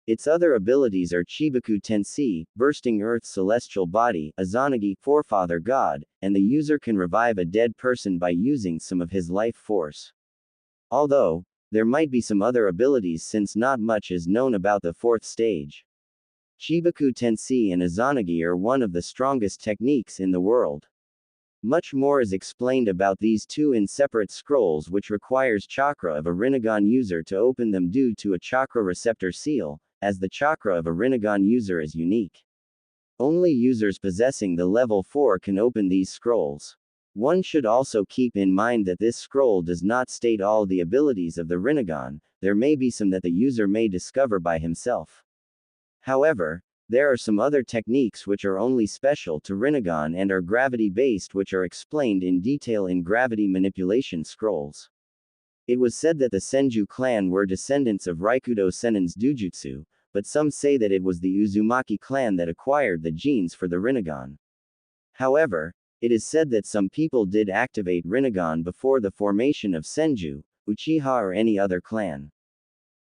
Its other abilities are Chibaku Tensei, bursting Earth's celestial body, Izanagi, forefather god, and the user can revive a dead person by using some of his life force. Although, there might be some other abilities since not much is known about the 4th stage. Chibaku Tensei and Izanagi are one of the strongest techniques in the world. Much more is explained about these two in separate scrolls, which requires chakra of a Rinnegan user to open them due to a chakra receptor seal, as the chakra of a Rinnegan user is unique. Only users possessing the level 4 can open these scrolls. One should also keep in mind that this scroll does not state all the abilities of the Rinnegan, there may be some that the user may discover by himself. However, there are some other techniques which are only special to Rinnegan and are gravity-based, which are explained in detail in gravity manipulation scrolls. It was said that the Senju clan were descendants of Raikudo Sennin's Dujutsu, but some say that it was the Uzumaki clan that acquired the genes for the Rinnegan. However, it is said that some people did activate Rinnegan before the formation of Senju, Uchiha or any other clan.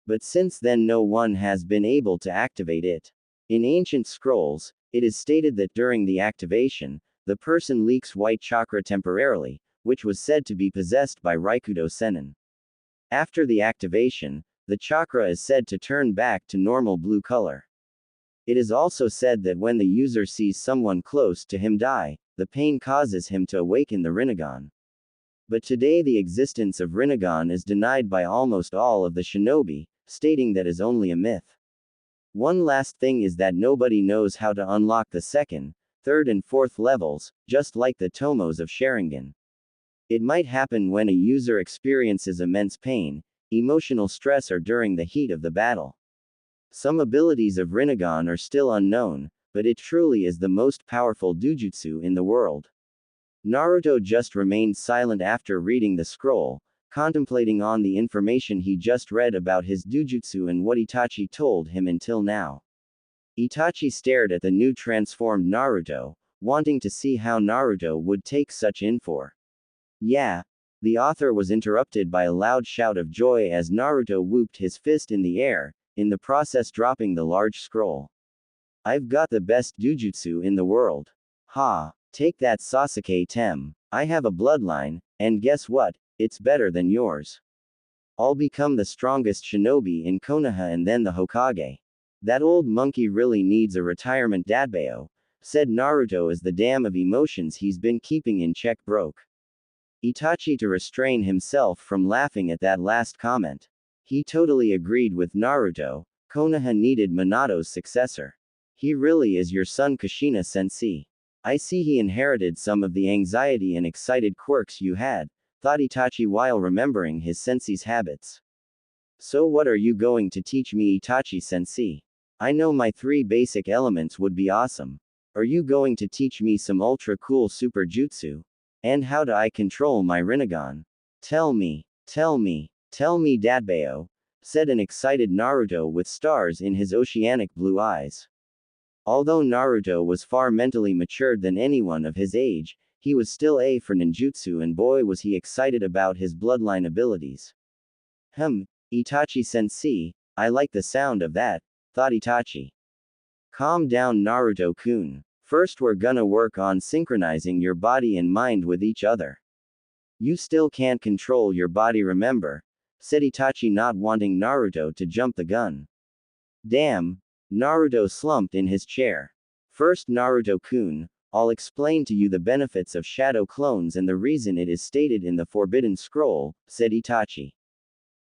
But since then no one has been able to activate it. In ancient scrolls, it is stated that during the activation, the person leaks white chakra temporarily, which was said to be possessed by Raikudo Sennin. After the activation, the chakra is said to turn back to normal blue color. It is also said that when the user sees someone close to him die, the pain causes him to awaken the Rinnegan. But today the existence of Rinnegan is denied by almost all of the shinobi, stating that is only a myth. One last thing is that nobody knows how to unlock the 2nd, 3rd and 4th levels, just like the tomos of Sharingan. It might happen when a user experiences immense pain, emotional stress or during the heat of the battle. Some abilities of Rinnegan are still unknown, but it truly is the most powerful dujutsu in the world. Naruto just remained silent after reading the scroll, contemplating on the information he just read about his dujutsu and what Itachi told him until now. Itachi stared at the new transformed Naruto, wanting to see how Naruto would take such info. Yeah. The author was interrupted by a loud shout of joy as Naruto whooped his fist in the air, in the process dropping the large scroll. I've got the best dujutsu in the world. Ha! Take that Sasuke Tem. I have a bloodline, and guess what? It's better than yours. I'll become the strongest shinobi in Konoha and then the Hokage. That old monkey really needs a retirement dadbao, said Naruto as the dam of emotions he's been keeping in check broke. Itachi to restrain himself from laughing at that last comment. He totally agreed with Naruto, Konoha needed Minato's successor. He really is your son Kushina sensei. I see he inherited some of the anxiety and excited quirks you had, thought Itachi while remembering his sensei's habits. So what are you going to teach me, Itachi-sensei? I know my 3 basic elements would be awesome. Are you going to teach me some ultra cool super jutsu? And how do I control my Rinnegan? Tell me, Datbeo, said an excited Naruto with stars in his oceanic blue eyes. Although Naruto was far mentally matured than anyone of his age, he was still A for ninjutsu, and boy was he excited about his bloodline abilities. Itachi-sensei, I like the sound of that, thought Itachi. Calm down, Naruto-kun. First we're gonna work on synchronizing your body and mind with each other. You still can't control your body, remember? Said Itachi, not wanting Naruto to jump the gun. Damn. Naruto slumped in his chair. First, Naruto-kun, I'll explain to you the benefits of shadow clones and the reason it is stated in the Forbidden Scroll, said Itachi.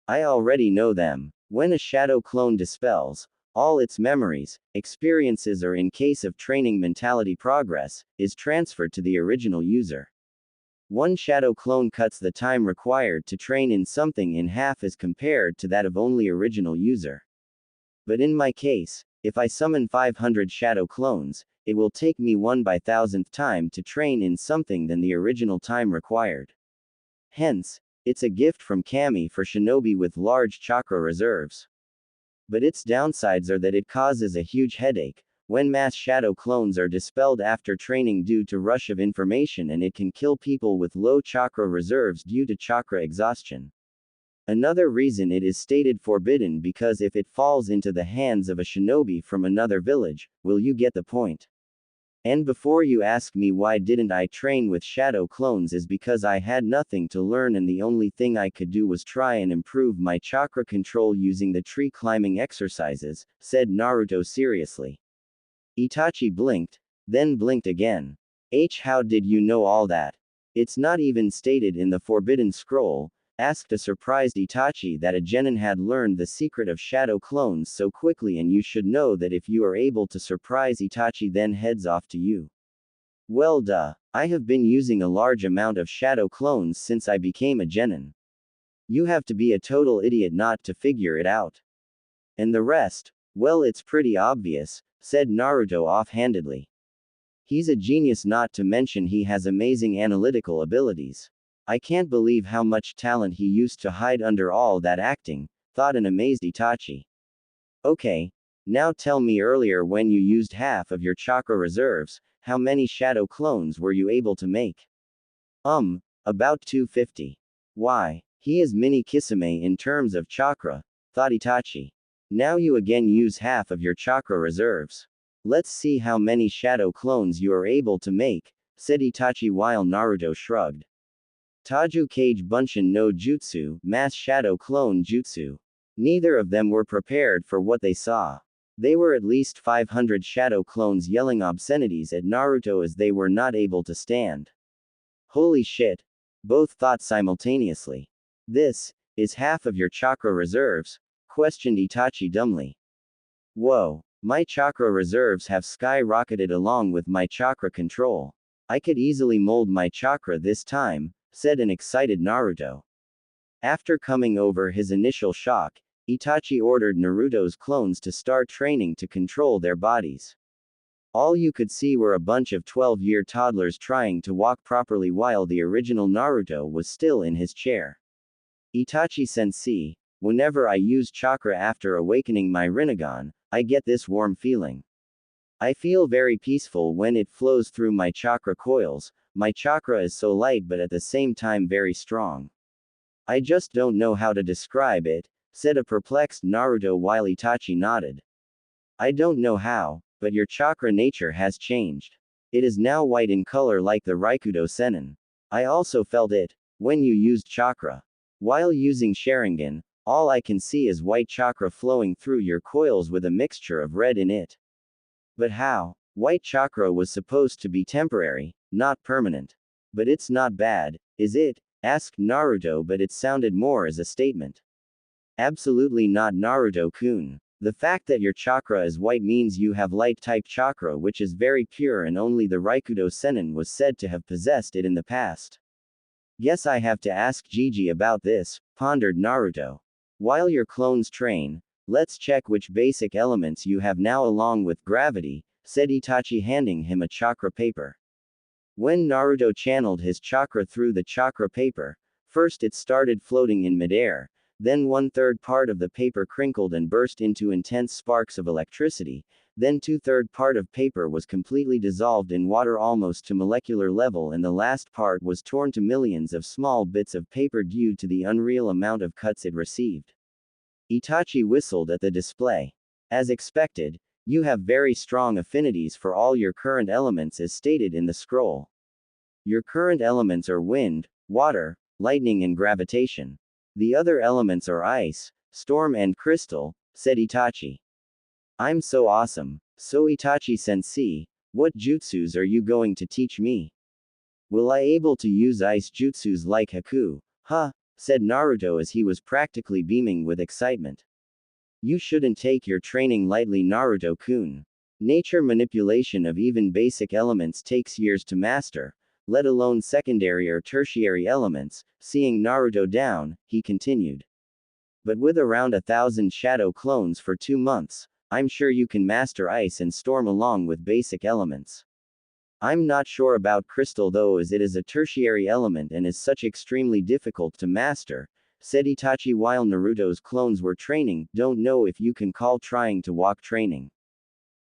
I already know them. When a shadow clone dispels all its memories, experiences, or in case of training mentality progress, is transferred to the original user. One shadow clone cuts the time required to train in something in half as compared to that of only original user. But in my case, if I summon 500 shadow clones, it will take me 1 by 1000th time to train in something than the original time required. Hence, it's a gift from Kami for shinobi with large chakra reserves. But its downsides are that it causes a huge headache when mass shadow clones are dispelled after training due to rush of information, and it can kill people with low chakra reserves due to chakra exhaustion. Another reason it is stated forbidden because if it falls into the hands of a shinobi from another village, will you get the point? And before you ask me why didn't I train with shadow clones, is because I had nothing to learn and the only thing I could do was try and improve my chakra control using the tree climbing exercises, said Naruto seriously. Itachi blinked, then blinked again. How did you know all that? It's not even stated in the Forbidden Scroll, asked a surprised Itachi that a genin had learned the secret of shadow clones so quickly, and you should know that if you are able to surprise Itachi then heads off to you. Well duh, I have been using a large amount of shadow clones since I became a genin. You have to be a total idiot not to figure it out. And the rest, well, it's pretty obvious, said Naruto offhandedly. He's a genius, not to mention he has amazing analytical abilities. I can't believe how much talent he used to hide under all that acting, thought an amazed Itachi. Okay, now tell me, earlier when you used half of your chakra reserves, how many shadow clones were you able to make? About 250. Why, he is mini Kisame in terms of chakra, thought Itachi. Now you again use half of your chakra reserves. Let's see how many shadow clones you are able to make, said Itachi while Naruto shrugged. Taju Kage Bunshin no Jutsu, Mass Shadow Clone Jutsu. Neither of them were prepared for what they saw. They were at least 500 shadow clones yelling obscenities at Naruto as they were not able to stand. Holy shit! Both thought simultaneously. This is half of your chakra reserves? Questioned Itachi dumbly. Whoa! My chakra reserves have skyrocketed along with my chakra control. I could easily mold my chakra this time, said an excited Naruto. After coming over his initial shock, Itachi ordered Naruto's clones to start training to control their bodies. All you could see were a bunch of 12-year toddlers trying to walk properly while the original Naruto was still in his chair. Itachi-sensei, whenever I use chakra after awakening my Rinnegan, I get this warm feeling. I feel very peaceful when it flows through my chakra coils. My chakra is so light but at the same time very strong. I just don't know how to describe it, said a perplexed Naruto while Itachi nodded. I don't know how, but your chakra nature has changed. It is now white in color like the Raikudo Sennin. I also felt it when you used chakra. While using Sharingan, all I can see is white chakra flowing through your coils with a mixture of red in it. But how? White chakra was supposed to be temporary, not permanent. But it's not bad, is it? Asked Naruto, but it sounded more as a statement. Absolutely not, Naruto-kun. The fact that your chakra is white means you have light-type chakra, which is very pure, and only the Raikudo Sennin was said to have possessed it in the past. Guess I have to ask Gigi about this, pondered Naruto. While your clones train, let's check which basic elements you have now along with gravity, said Itachi, handing him a chakra paper. When Naruto channeled his chakra through the chakra paper, first it started floating in midair, then 1/3 part of the paper crinkled and burst into intense sparks of electricity, then 2/3 part of paper was completely dissolved in water almost to molecular level, and the last part was torn to millions of small bits of paper due to the unreal amount of cuts it received. Itachi whistled at the display. As expected, you have very strong affinities for all your current elements as stated in the scroll. Your current elements are wind, water, lightning and gravitation. The other elements are ice, storm and crystal, said Itachi. I'm so awesome. So Itachi-sensei, what jutsus are you going to teach me? Will I able to use ice jutsus like Haku? Huh, said Naruto as he was practically beaming with excitement. You shouldn't take your training lightly, Naruto-kun. Nature manipulation of even basic elements takes years to master, let alone secondary or tertiary elements. Seeing Naruto down, he continued. But with around 1,000 shadow clones for 2 months, I'm sure you can master ice and storm along with basic elements. I'm not sure about crystal though, as it is a tertiary element and is such extremely difficult to master, said Itachi while Naruto's clones were training. Don't know if you can call trying to walk training.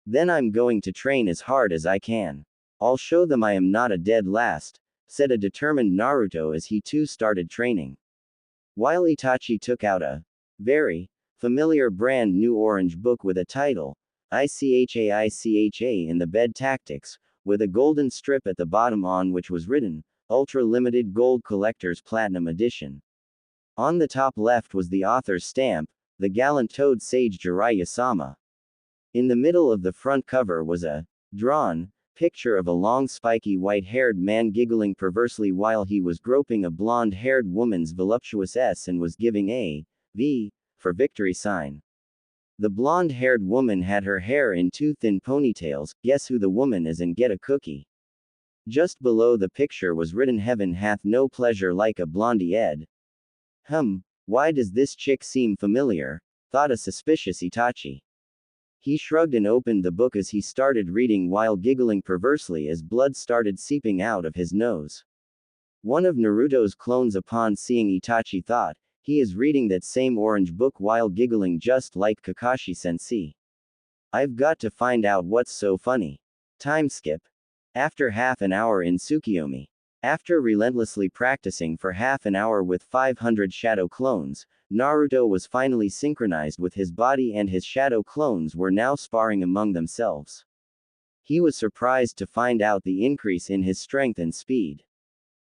Then I'm going to train as hard as I can. I'll show them I am not a dead last, said a determined Naruto as he too started training. While Itachi took out a very familiar brand new orange book with a title, ICHA in the bed tactics, with a golden strip at the bottom on which was written, Ultra Limited Gold Collector's Platinum Edition. On the top left was the author's stamp, the gallant toad sage Jiraiya-sama. In the middle of the front cover was a drawn picture of a long spiky white-haired man giggling perversely while he was groping a blonde-haired woman's voluptuous S and was giving a V for victory sign. The blonde-haired woman had her hair in 2 thin ponytails. Guess who the woman is and get a cookie. Just below the picture was written, Heaven hath no pleasure like a blondie Ed. Why does this chick seem familiar? Thought a suspicious Itachi. He shrugged and opened the book as he started reading while giggling perversely as blood started seeping out of his nose. One of Naruto's clones, upon seeing Itachi, thought, he is reading that same orange book while giggling just like Kakashi-sensei. I've got to find out what's so funny. Time skip. After half an hour in Tsukiyomi. After relentlessly practicing for half an hour with 500 shadow clones, Naruto was finally synchronized with his body and his shadow clones were now sparring among themselves. He was surprised to find out the increase in his strength and speed.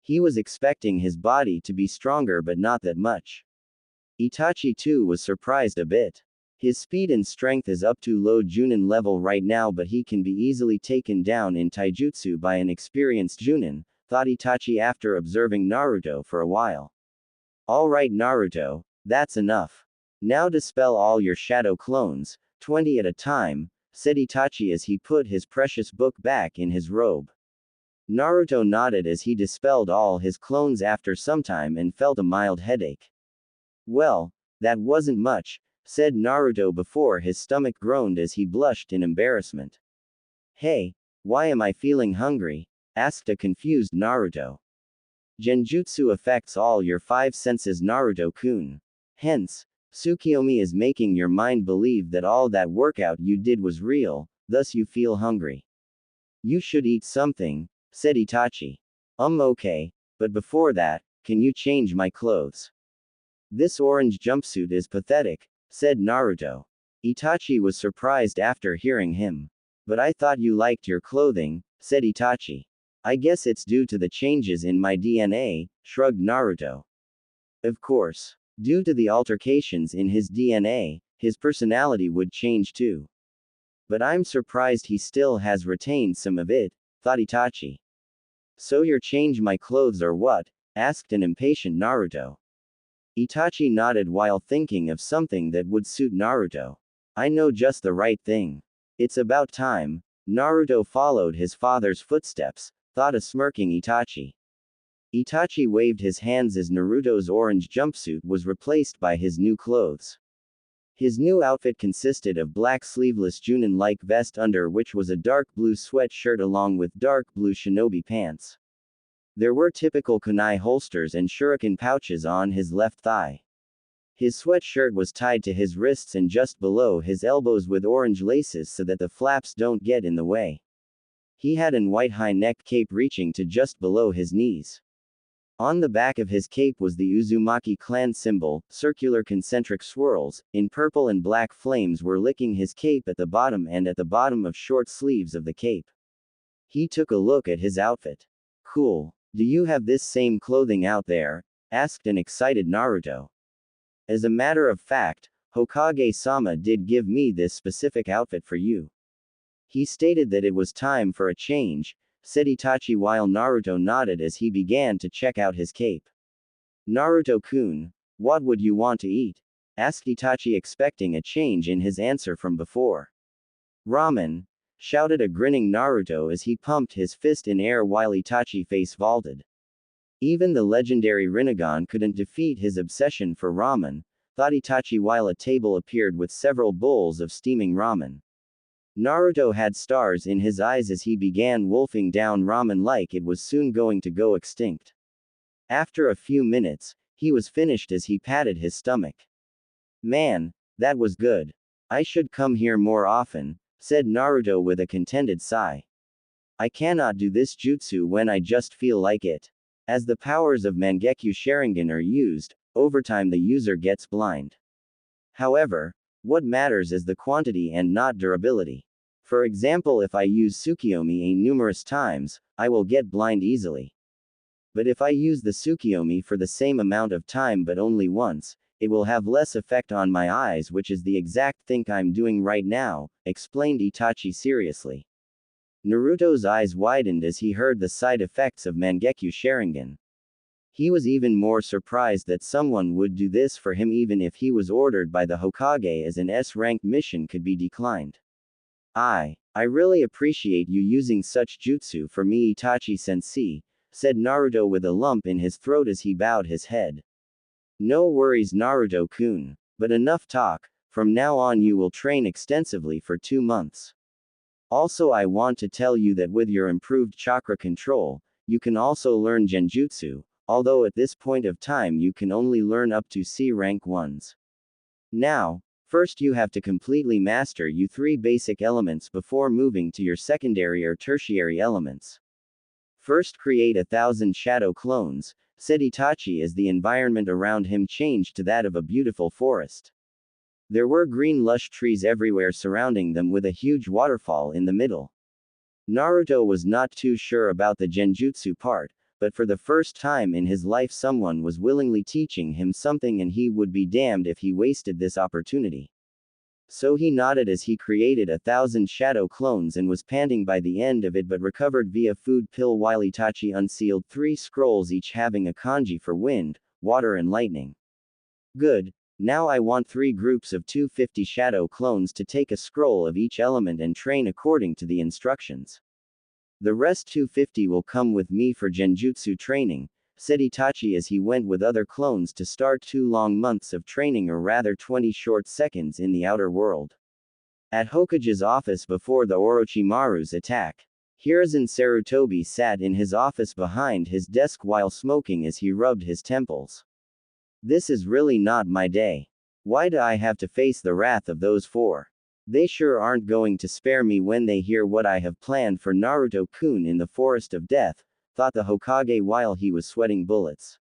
He was expecting his body to be stronger but not that much. Itachi too was surprised a bit. His speed and strength is up to low Junin level right now, but he can be easily taken down in taijutsu by an experienced Junin, thought Itachi after observing Naruto for a while. Alright Naruto, that's enough. Now dispel all your shadow clones, 20 at a time, said Itachi as he put his precious book back in his robe. Naruto nodded as he dispelled all his clones after some time and felt a mild headache. Well, that wasn't much, said Naruto before his stomach groaned as he blushed in embarrassment. Hey, why am I feeling hungry? Asked a confused Naruto. Genjutsu affects all your 5 senses, Naruto-kun. Hence, Tsukiyomi is making your mind believe that all that workout you did was real, thus you feel hungry. You should eat something, said Itachi. Okay, but before that, can you change my clothes? This orange jumpsuit is pathetic, said Naruto. Itachi was surprised after hearing him. But I thought you liked your clothing, said Itachi. I guess it's due to the changes in my DNA, shrugged Naruto. Of course. Due to the altercations in his DNA, his personality would change too. But I'm surprised he still has retained some of it, thought Itachi. So you're change my clothes or what? Asked an impatient Naruto. Itachi nodded while thinking of something that would suit Naruto. I know just the right thing. It's about time. Naruto followed his father's footsteps, thought a smirking Itachi. Itachi waved his hands as Naruto's orange jumpsuit was replaced by his new clothes. His new outfit consisted of black sleeveless Junin-like vest under which was a dark blue sweatshirt along with dark blue shinobi pants. There were typical kunai holsters and shuriken pouches on his left thigh. His sweatshirt was tied to his wrists and just below his elbows with orange laces so that the flaps don't get in the way. He had an white high-neck cape reaching to just below his knees. On the back of his cape was the Uzumaki clan symbol, circular concentric swirls, in purple and black flames were licking his cape at the bottom and at the bottom of short sleeves of the cape. He took a look at his outfit. Cool. Do you have this same clothing out there? Asked an excited Naruto. As a matter of fact, Hokage-sama did give me this specific outfit for you. He stated that it was time for a change, said Itachi while Naruto nodded as he began to check out his cape. Naruto-kun, what would you want to eat? Asked Itachi expecting a change in his answer from before. Ramen, shouted a grinning Naruto as he pumped his fist in air while Itachi face vaulted. Even the legendary Rinnegan couldn't defeat his obsession for ramen, thought Itachi while a table appeared with several bowls of steaming ramen. Naruto had stars in his eyes as he began wolfing down ramen like it was soon going to go extinct. After a few minutes, he was finished as he patted his stomach. Man, that was good. I should come here more often, said Naruto with a contented sigh. I cannot do this jutsu when I just feel like it. As the powers of Mangekyo Sharingan are used, over time the user gets blind. However, what matters is the quantity and not durability. For example, if I use Tsukiyomi numerous times, I will get blind easily. But if I use the Tsukiyomi for the same amount of time but only once, it will have less effect on my eyes, which is the exact thing I'm doing right now, explained Itachi seriously. Naruto's eyes widened as he heard the side effects of Mangekyo Sharingan. He was even more surprised that someone would do this for him even if he was ordered by the Hokage, as an S-ranked mission could be declined. I really appreciate you using such jutsu for me, Itachi-sensei, said Naruto with a lump in his throat as he bowed his head. No worries, Naruto-kun. But enough talk, from now on you will train extensively for 2 months. Also, I want to tell you that with your improved chakra control, you can also learn genjutsu, although at this point of time you can only learn up to C rank ones. Now, first you have to completely master your 3 basic elements before moving to your secondary or tertiary elements. First create 1,000 shadow clones, said Itachi as the environment around him changed to that of a beautiful forest. There were green lush trees everywhere surrounding them with a huge waterfall in the middle. Naruto was not too sure about the genjutsu part, but for the first time in his life someone was willingly teaching him something and he would be damned if he wasted this opportunity. So he nodded as he created 1,000 shadow clones and was panting by the end of it but recovered via food pill while Itachi unsealed 3 scrolls each having a kanji for wind, water and lightning. Good. Now I want 3 groups of 250 shadow clones to take a scroll of each element and train according to the instructions. The rest 250 will come with me for genjutsu training, said Itachi as he went with other clones to start 2 long months of training, or rather 20 short seconds, in the outer world. At Hokage's office before the Orochimaru's attack, Hiruzen Sarutobi sat in his office behind his desk while smoking as he rubbed his temples. This is really not my day. Why do I have to face the wrath of those 4? They sure aren't going to spare me when they hear what I have planned for Naruto-kun in the Forest of Death, thought the Hokage while he was sweating bullets.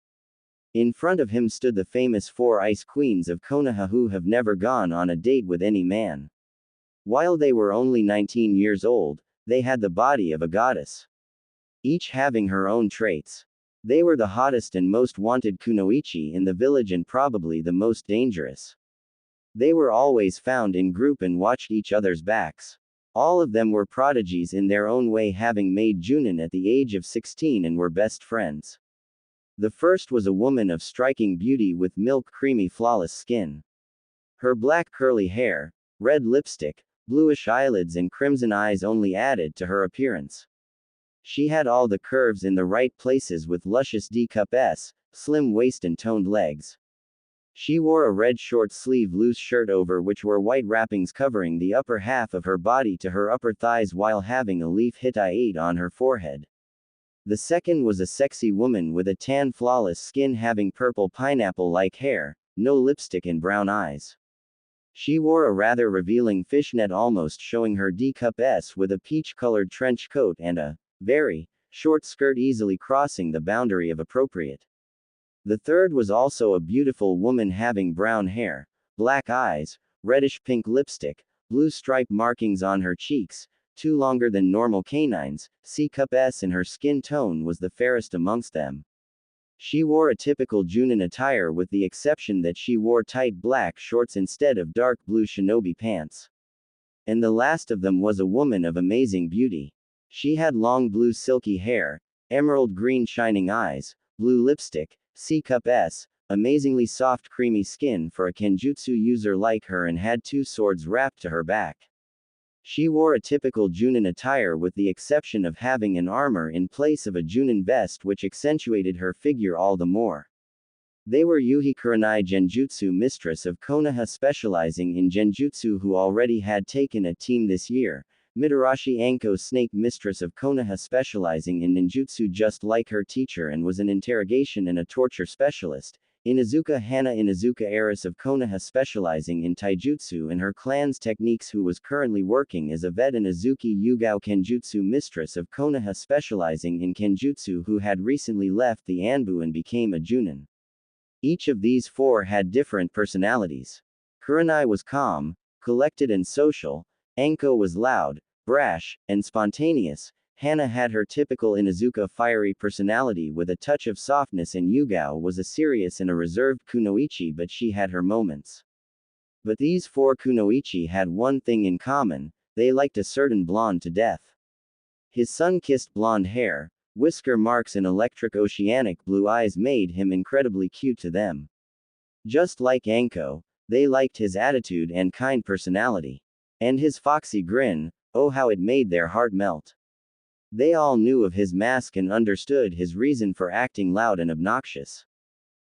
In front of him stood the famous 4 ice queens of Konoha who have never gone on a date with any man. While they were only 19 years old, they had the body of a goddess. Each having her own traits. They were the hottest and most wanted kunoichi in the village and probably the most dangerous. They were always found in group and watched each other's backs. All of them were prodigies in their own way, having made Junin at the age of 16 and were best friends. The first was a woman of striking beauty with milk creamy flawless skin. Her black curly hair, red lipstick, bluish eyelids and crimson eyes only added to her appearance. She had all the curves in the right places with luscious D-cup S, slim waist and toned legs. She wore a red short-sleeve loose shirt over which were white wrappings covering the upper half of her body to her upper thighs while having a leaf Hittite on her forehead. The second was a sexy woman with a tan flawless skin having purple pineapple-like hair, no lipstick and brown eyes. She wore a rather revealing fishnet almost showing her D-cup S with a peach-colored trench coat and a very short skirt easily crossing the boundary of appropriate. The third was also a beautiful woman having brown hair, black eyes, reddish-pink lipstick, blue stripe markings on her cheeks, two longer than normal canines, C-cup S and her skin tone was the fairest amongst them. She wore a typical Junin attire with the exception that she wore tight black shorts instead of dark blue shinobi pants. And the last of them was a woman of amazing beauty. She had long blue silky hair, emerald green shining eyes, blue lipstick, C-cup S, amazingly soft creamy skin for a kenjutsu user like her and had two swords wrapped to her back. She wore a typical Junin attire with the exception of having an armor in place of a Junin vest which accentuated her figure all the more. They were Yuhi Kuranai Genjutsu mistress of Konoha specializing in Genjutsu who already had taken a team this year, Mitarashi Anko Snake mistress of Konoha specializing in ninjutsu just like her teacher and was an interrogation and a torture specialist, Inazuka Hana Inazuka heiress of Konoha specializing in taijutsu and her clan's techniques who was currently working as a vet and Azuki Yugao Kenjutsu mistress of Konoha specializing in Kenjutsu who had recently left the Anbu and became a Junin. Each of these four had different personalities. Kuranai was calm, collected and social, Anko was loud, brash, and spontaneous, Hana had her typical Inazuka fiery personality with a touch of softness and Yugao was a serious and a reserved kunoichi but she had her moments. But these four kunoichi had one thing in common, they liked a certain blonde to death. His sun-kissed blonde hair, whisker marks and electric oceanic blue eyes made him incredibly cute to them. Just like Anko, they liked his attitude and kind personality. And his foxy grin, oh how it made their heart melt. They all knew of his mask and understood his reason for acting loud and obnoxious.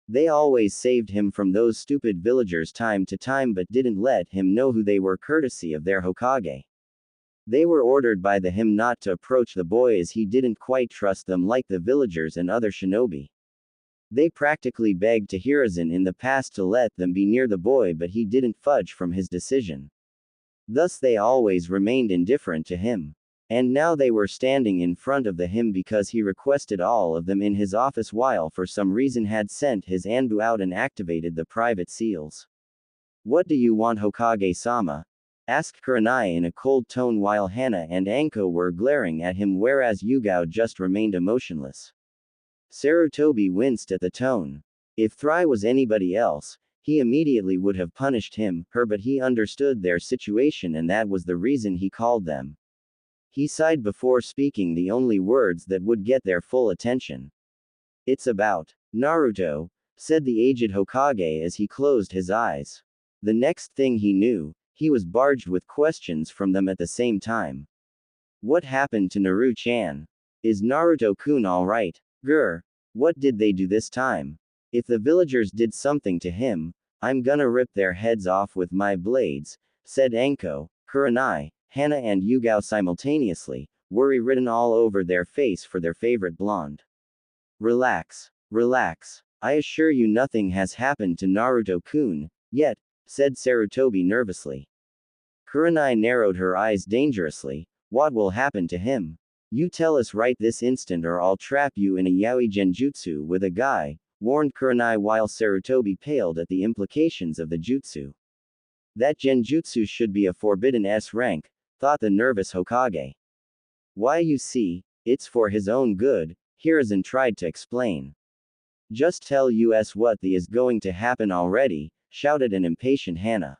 They always saved him from those stupid villagers time to time but didn't let him know who they were courtesy of their Hokage. They were ordered by him not to approach the boy as he didn't quite trust them like the villagers and other shinobi. They practically begged to Hiruzen in the past to let them be near the boy but he didn't fudge from his decision. Thus they always remained indifferent to him. And now they were standing in front of him because he requested all of them in his office while for some reason had sent his Anbu out and activated the private seals. What do you want Hokage-sama? Asked Kuranai in a cold tone while Hana and Anko were glaring at him whereas Yugao just remained emotionless. Sarutobi winced at the tone. If Thri was anybody else, he immediately would have punished him, her but he understood their situation and that was the reason he called them. He sighed before speaking the only words that would get their full attention. It's about Naruto, said the aged Hokage as he closed his eyes. The next thing he knew, he was barraged with questions from them at the same time. What happened to Naru-chan? Is Naruto-kun alright? Grr. What did they do this time? If the villagers did something to him, I'm gonna rip their heads off with my blades, said Anko, Kuranai, Hana and Yugao simultaneously, worry written all over their face for their favorite blonde. Relax. Relax. I assure you nothing has happened to Naruto-kun, yet, said Sarutobi nervously. Kuranai narrowed her eyes dangerously. What will happen to him? You tell us right this instant or I'll trap you in a yaoi genjutsu with a guy, warned Kuranai while Sarutobi paled at the implications of the jutsu. That genjutsu should be a forbidden S rank, thought the nervous Hokage. Why you see, it's for his own good, Hiruzen tried to explain. Just tell us what is going to happen already, shouted an impatient Hana.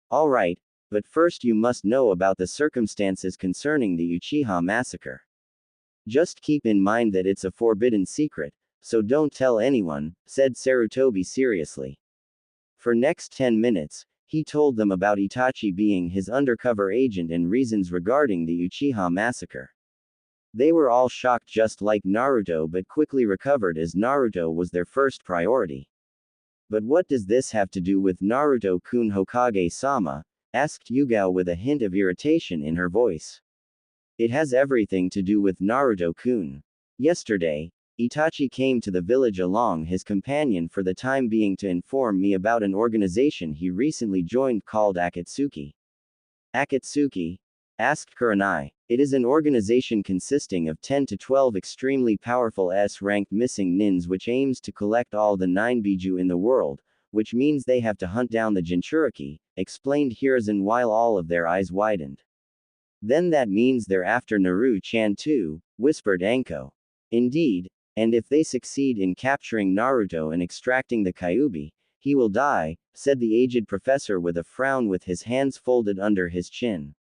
Alright, but first you must know about the circumstances concerning the Uchiha massacre. Just keep in mind that it's a forbidden secret, so don't tell anyone, said Sarutobi seriously. For next 10 minutes, he told them about Itachi being his undercover agent and reasons regarding the Uchiha massacre. They were all shocked just like Naruto but quickly recovered as Naruto was their first priority. But what does this have to do with Naruto-kun Hokage-sama? Asked Yugao with a hint of irritation in her voice. It has everything to do with Naruto-kun. Yesterday, Itachi came to the village along his companion for the time being to inform me about an organization he recently joined called Akatsuki. Akatsuki? Asked Kuranai. It is an organization consisting of 10 to 12 extremely powerful S-ranked missing nins which aims to collect all the 9 biju in the world, which means they have to hunt down the Jinchuriki, explained Hiruzen while all of their eyes widened. Then that means they're after Naru-chan too, whispered Anko. Indeed, and if they succeed in capturing Naruto and extracting the Kyubi, he will die, said the aged professor with a frown with his hands folded under his chin.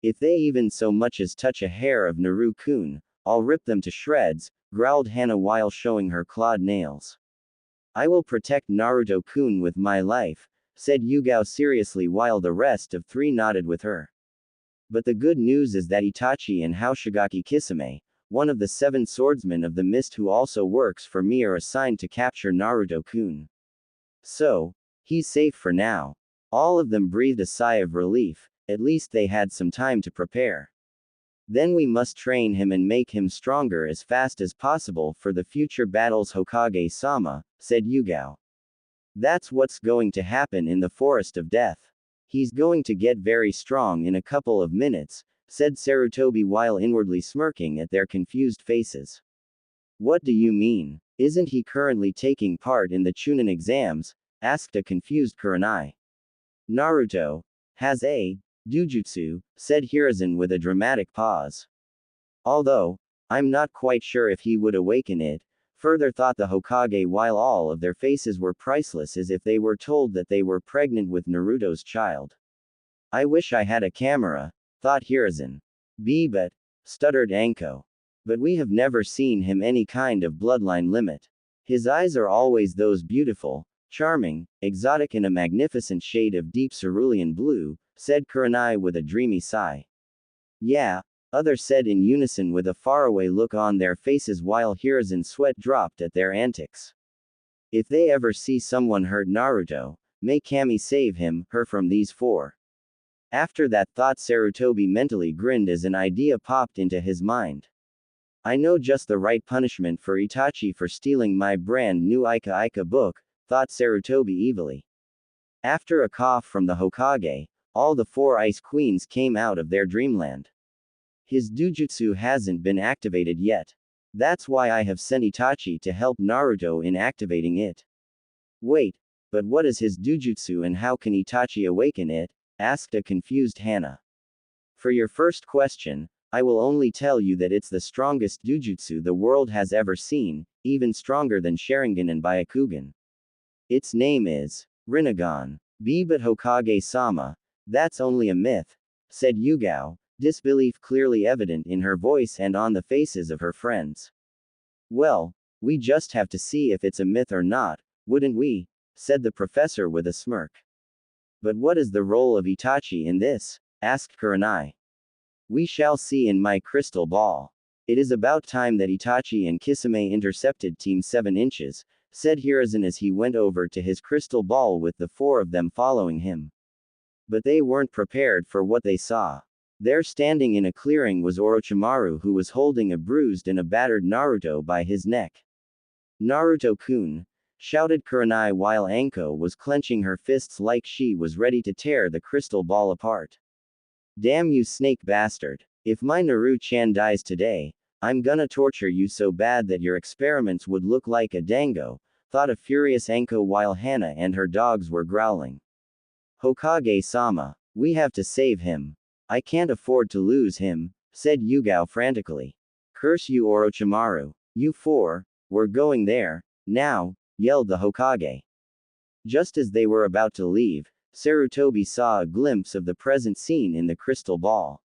If they even so much as touch a hair of Naru-kun, I'll rip them to shreds, growled Hana while showing her clawed nails. I will protect Naruto-kun with my life, said Yugao seriously while the rest of three nodded with her. But the good news is that Itachi and Hoshigaki Kisame, one of the 7 swordsmen of the mist who also works for me, are assigned to capture Naruto-kun. So, he's safe for now. All of them breathed a sigh of relief. At least they had some time to prepare. Then we must train him and make him stronger as fast as possible for the future battles, Hokage-sama, said Yugao. That's what's going to happen in the Forest of Death. He's going to get very strong in a couple of minutes, said Sarutobi while inwardly smirking at their confused faces. What do you mean? Isn't he currently taking part in the Chunin exams? Asked a confused Kuranai. Naruto has a Dujutsu, said Hiruzen with a dramatic pause. Although, I'm not quite sure if he would awaken it, further thought the Hokage while all of their faces were priceless as if they were told that they were pregnant with Naruto's child. I wish I had a camera, thought Hiruzen. But, stuttered Anko. But we have never seen him any kind of bloodline limit. His eyes are always those beautiful, charming, exotic and a magnificent shade of deep cerulean blue, said Kuranai with a dreamy sigh. Yeah, others said in unison with a faraway look on their faces while Hiruzen's sweat dropped at their antics. If they ever see someone hurt Naruto, may Kami save him, her from these 4. After that thought, Sarutobi mentally grinned as an idea popped into his mind. I know just the right punishment for Itachi for stealing my brand new Ika Ika book, thought Sarutobi evilly. After a cough from the Hokage, all the 4 ice queens came out of their dreamland. His Dujutsu hasn't been activated yet. That's why I have sent Itachi to help Naruto in activating it. Wait, but what is his Dujutsu and how can Itachi awaken it? Asked a confused Hana. For your first question, I will only tell you that it's the strongest Dujutsu the world has ever seen, even stronger than Sharingan and Byakugan. Its name is Rinnegan. But Hokage-sama, that's only a myth, said Yugao, disbelief clearly evident in her voice and on the faces of her friends. Well, we just have to see if it's a myth or not, wouldn't we? Said the professor with a smirk. But what is the role of Itachi in this? Asked Kuranai. We shall see in my crystal ball. It is about time that Itachi and Kisame intercepted Team 7 inches, said Hiruzen as he went over to his crystal ball with the 4 of them following him. But they weren't prepared for what they saw. There standing in a clearing was Orochimaru, who was holding a bruised and a battered Naruto by his neck. Naruto-kun, shouted Kuranai while Anko was clenching her fists like she was ready to tear the crystal ball apart. Damn you snake bastard. If my Naru-chan dies today, I'm gonna torture you so bad that your experiments would look like a dango, thought a furious Anko while Hana and her dogs were growling. Hokage-sama, we have to save him. I can't afford to lose him, said Yugao frantically. Curse you, Orochimaru. You 4, we're going there, now, yelled the Hokage. Just as they were about to leave, Sarutobi saw a glimpse of the present scene in the crystal ball.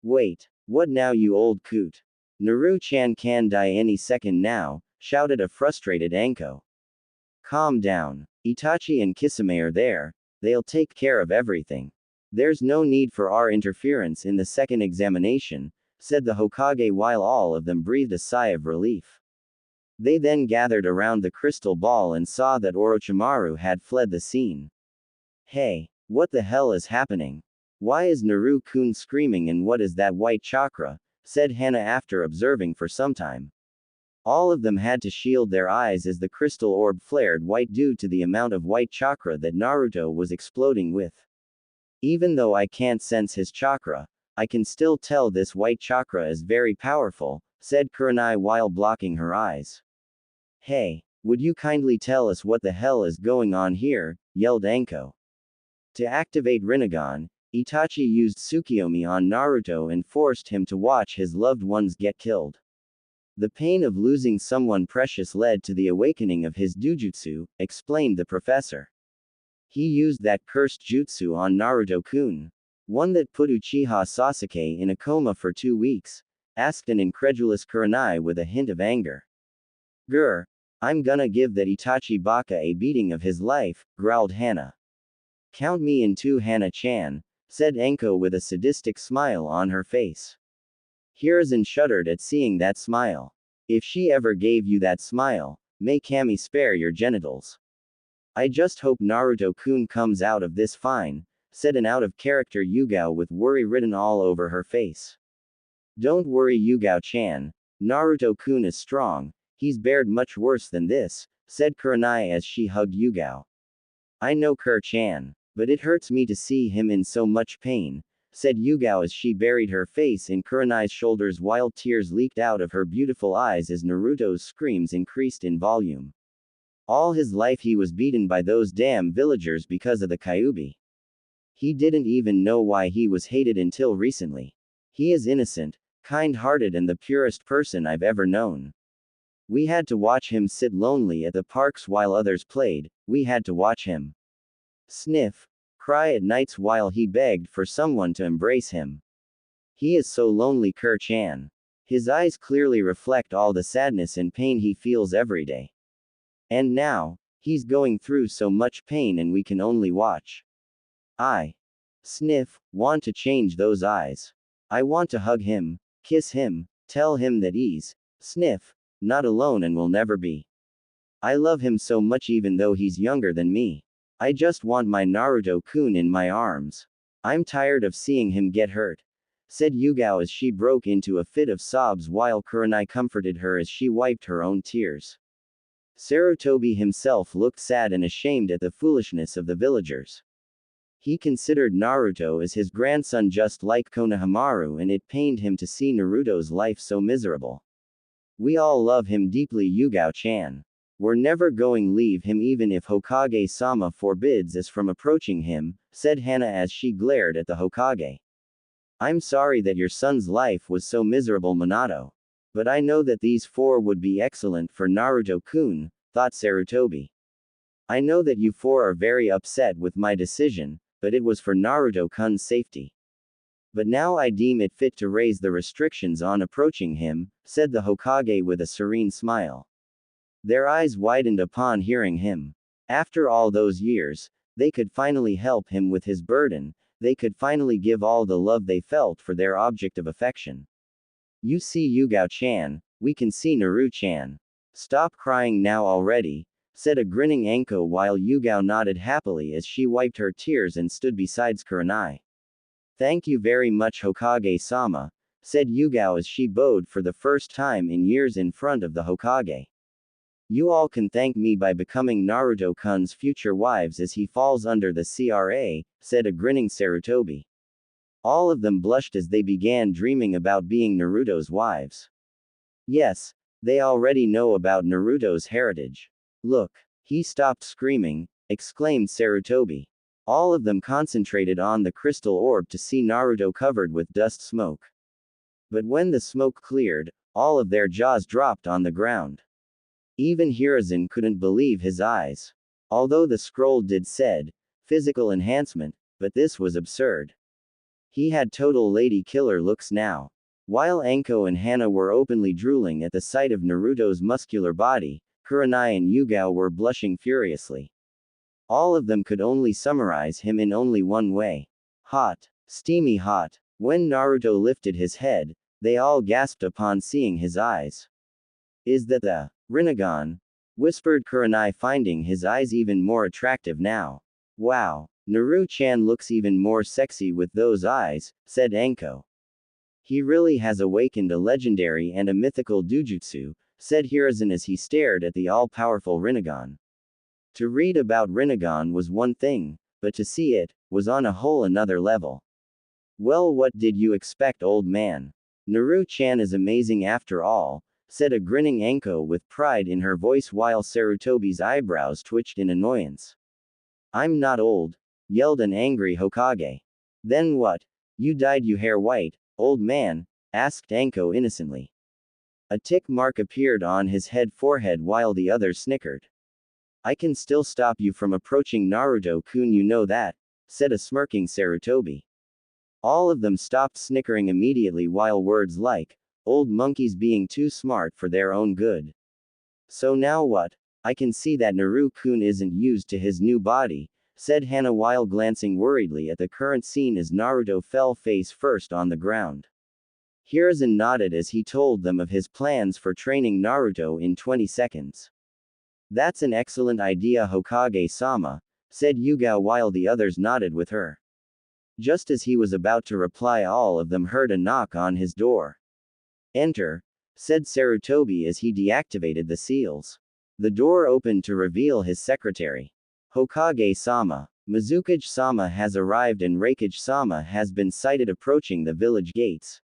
Wait, what now, you old coot? Naru-chan can die any second now, shouted a frustrated Anko. Calm down. Itachi and Kisame are there, they'll take care of everything. There's no need for our interference in the second examination, said the Hokage while all of them breathed a sigh of relief. They then gathered around the crystal ball and saw that Orochimaru had fled the scene. Hey, what the hell is happening? Why is Naru-kun screaming and what is that white chakra? Said Hana after observing for some time. All of them had to shield their eyes as the crystal orb flared white due to the amount of white chakra that Naruto was exploding with. Even though I can't sense his chakra, I can still tell this white chakra is very powerful, said Kuranai while blocking her eyes. Hey, would you kindly tell us what the hell is going on here? Yelled Anko. To activate Rinnegan, Itachi used Tsukiyomi on Naruto and forced him to watch his loved ones get killed. The pain of losing someone precious led to the awakening of his Dujutsu, explained the professor. He used that cursed jutsu on Naruto-kun. One that put Uchiha Sasuke in a coma for 2 weeks, asked an incredulous Kuranai with a hint of anger. Grr, I'm gonna give that Itachi Baka a beating of his life, growled Hana. Count me in too, Hana-chan, said Anko with a sadistic smile on her face. Hiruzen shuddered at seeing that smile. If she ever gave you that smile, may Kami spare your genitals. I just hope Naruto-kun comes out of this fine, said an out-of-character Yugao with worry written all over her face. Don't worry, Yugao-chan. Naruto-kun is strong, he's bared much worse than this, said Kuranai as she hugged Yugao. I know, Kur-chan, but it hurts me to see him in so much pain, said Yugao as she buried her face in Kuranai's shoulders while tears leaked out of her beautiful eyes as Naruto's screams increased in volume. All his life he was beaten by those damn villagers because of the Kyubi. He didn't even know why he was hated until recently. He is innocent, kind-hearted and the purest person I've ever known. We had to watch him sit lonely at the parks while others played, we had to watch him sniff, cry at nights while he begged for someone to embrace him. He is so lonely, Kur-chan. His eyes clearly reflect all the sadness and pain he feels every day. And now, he's going through so much pain and we can only watch. I want to change those eyes. I want to hug him, kiss him, tell him that he's not alone and will never be. I love him so much even though he's younger than me. I just want my Naruto-kun in my arms. I'm tired of seeing him get hurt, said Yugao as she broke into a fit of sobs while Kuranai comforted her as she wiped her own tears. Sarutobi himself looked sad and ashamed at the foolishness of the villagers. He considered Naruto as his grandson just like Konohamaru and it pained him to see Naruto's life so miserable. We all love him deeply, Yugao-chan. We're never going leave him even if Hokage-sama forbids us from approaching him, said Hana as she glared at the Hokage. I'm sorry that your son's life was so miserable, Minato. But I know that these 4 would be excellent for Naruto-kun, thought Sarutobi. I know that you 4 are very upset with my decision, but it was for Naruto-kun's safety. But now I deem it fit to raise the restrictions on approaching him, said the Hokage with a serene smile. Their eyes widened upon hearing him. After all those years, they could finally help him with his burden, they could finally give all the love they felt for their object of affection. You see, Yugao-chan, we can see Naru-chan. Stop crying now already, said a grinning Anko while Yugao nodded happily as she wiped her tears and stood beside Kuranai. Thank you very much, Hokage-sama, said Yugao as she bowed for the first time in years in front of the Hokage. You all can thank me by becoming Naruto-kun's future wives as he falls under the CRA, said a grinning Sarutobi. All of them blushed as they began dreaming about being Naruto's wives. Yes, they already know about Naruto's heritage. Look, he stopped screaming, exclaimed Sarutobi. All of them concentrated on the crystal orb to see Naruto covered with dust smoke. But when the smoke cleared, all of their jaws dropped on the ground. Even Hiruzen couldn't believe his eyes. Although the scroll did said, physical enhancement, but this was absurd. He had total lady killer looks now. While Anko and Hana were openly drooling at the sight of Naruto's muscular body, Kuranai and Yugao were blushing furiously. All of them could only summarize him in only one way. Hot. Steamy hot. When Naruto lifted his head, They all gasped upon seeing his eyes. Is that the Rinnegan? Whispered Kuranai, finding his eyes even more attractive now. Wow, Naru-chan looks even more sexy with those eyes, said Anko. He really has awakened a legendary and a mythical dujutsu, said Hiruzen as he stared at the all-powerful Rinnegan. To read about Rinnegan was one thing, but to see it was on a whole another level. Well, what did you expect, old man? Naru-chan is amazing after all, said a grinning Anko with pride in her voice while Sarutobi's eyebrows twitched in annoyance. I'm not old, yelled an angry Hokage. Then what? You dyed your hair white, old man? Asked Anko innocently. A tick mark appeared on his forehead while the others snickered. I can still stop you from approaching Naruto-kun, you know that, said a smirking Sarutobi. All of them stopped snickering immediately while words like, old monkeys being too smart for their own good. So now what? I can see that Naru-kun isn't used to his new body, said Hana while glancing worriedly at the current scene as Naruto fell face first on the ground. Hiruzen nodded as he told them of his plans for training Naruto in 20 seconds. That's an excellent idea, Hokage-sama, said Yugao while the others nodded with her. Just as he was about to reply, all of them heard a knock on his door. Enter, said Sarutobi as he deactivated the seals. The door opened to reveal his secretary. Hokage-sama, Mizukage-sama has arrived and Raikage-sama has been sighted approaching the village gates.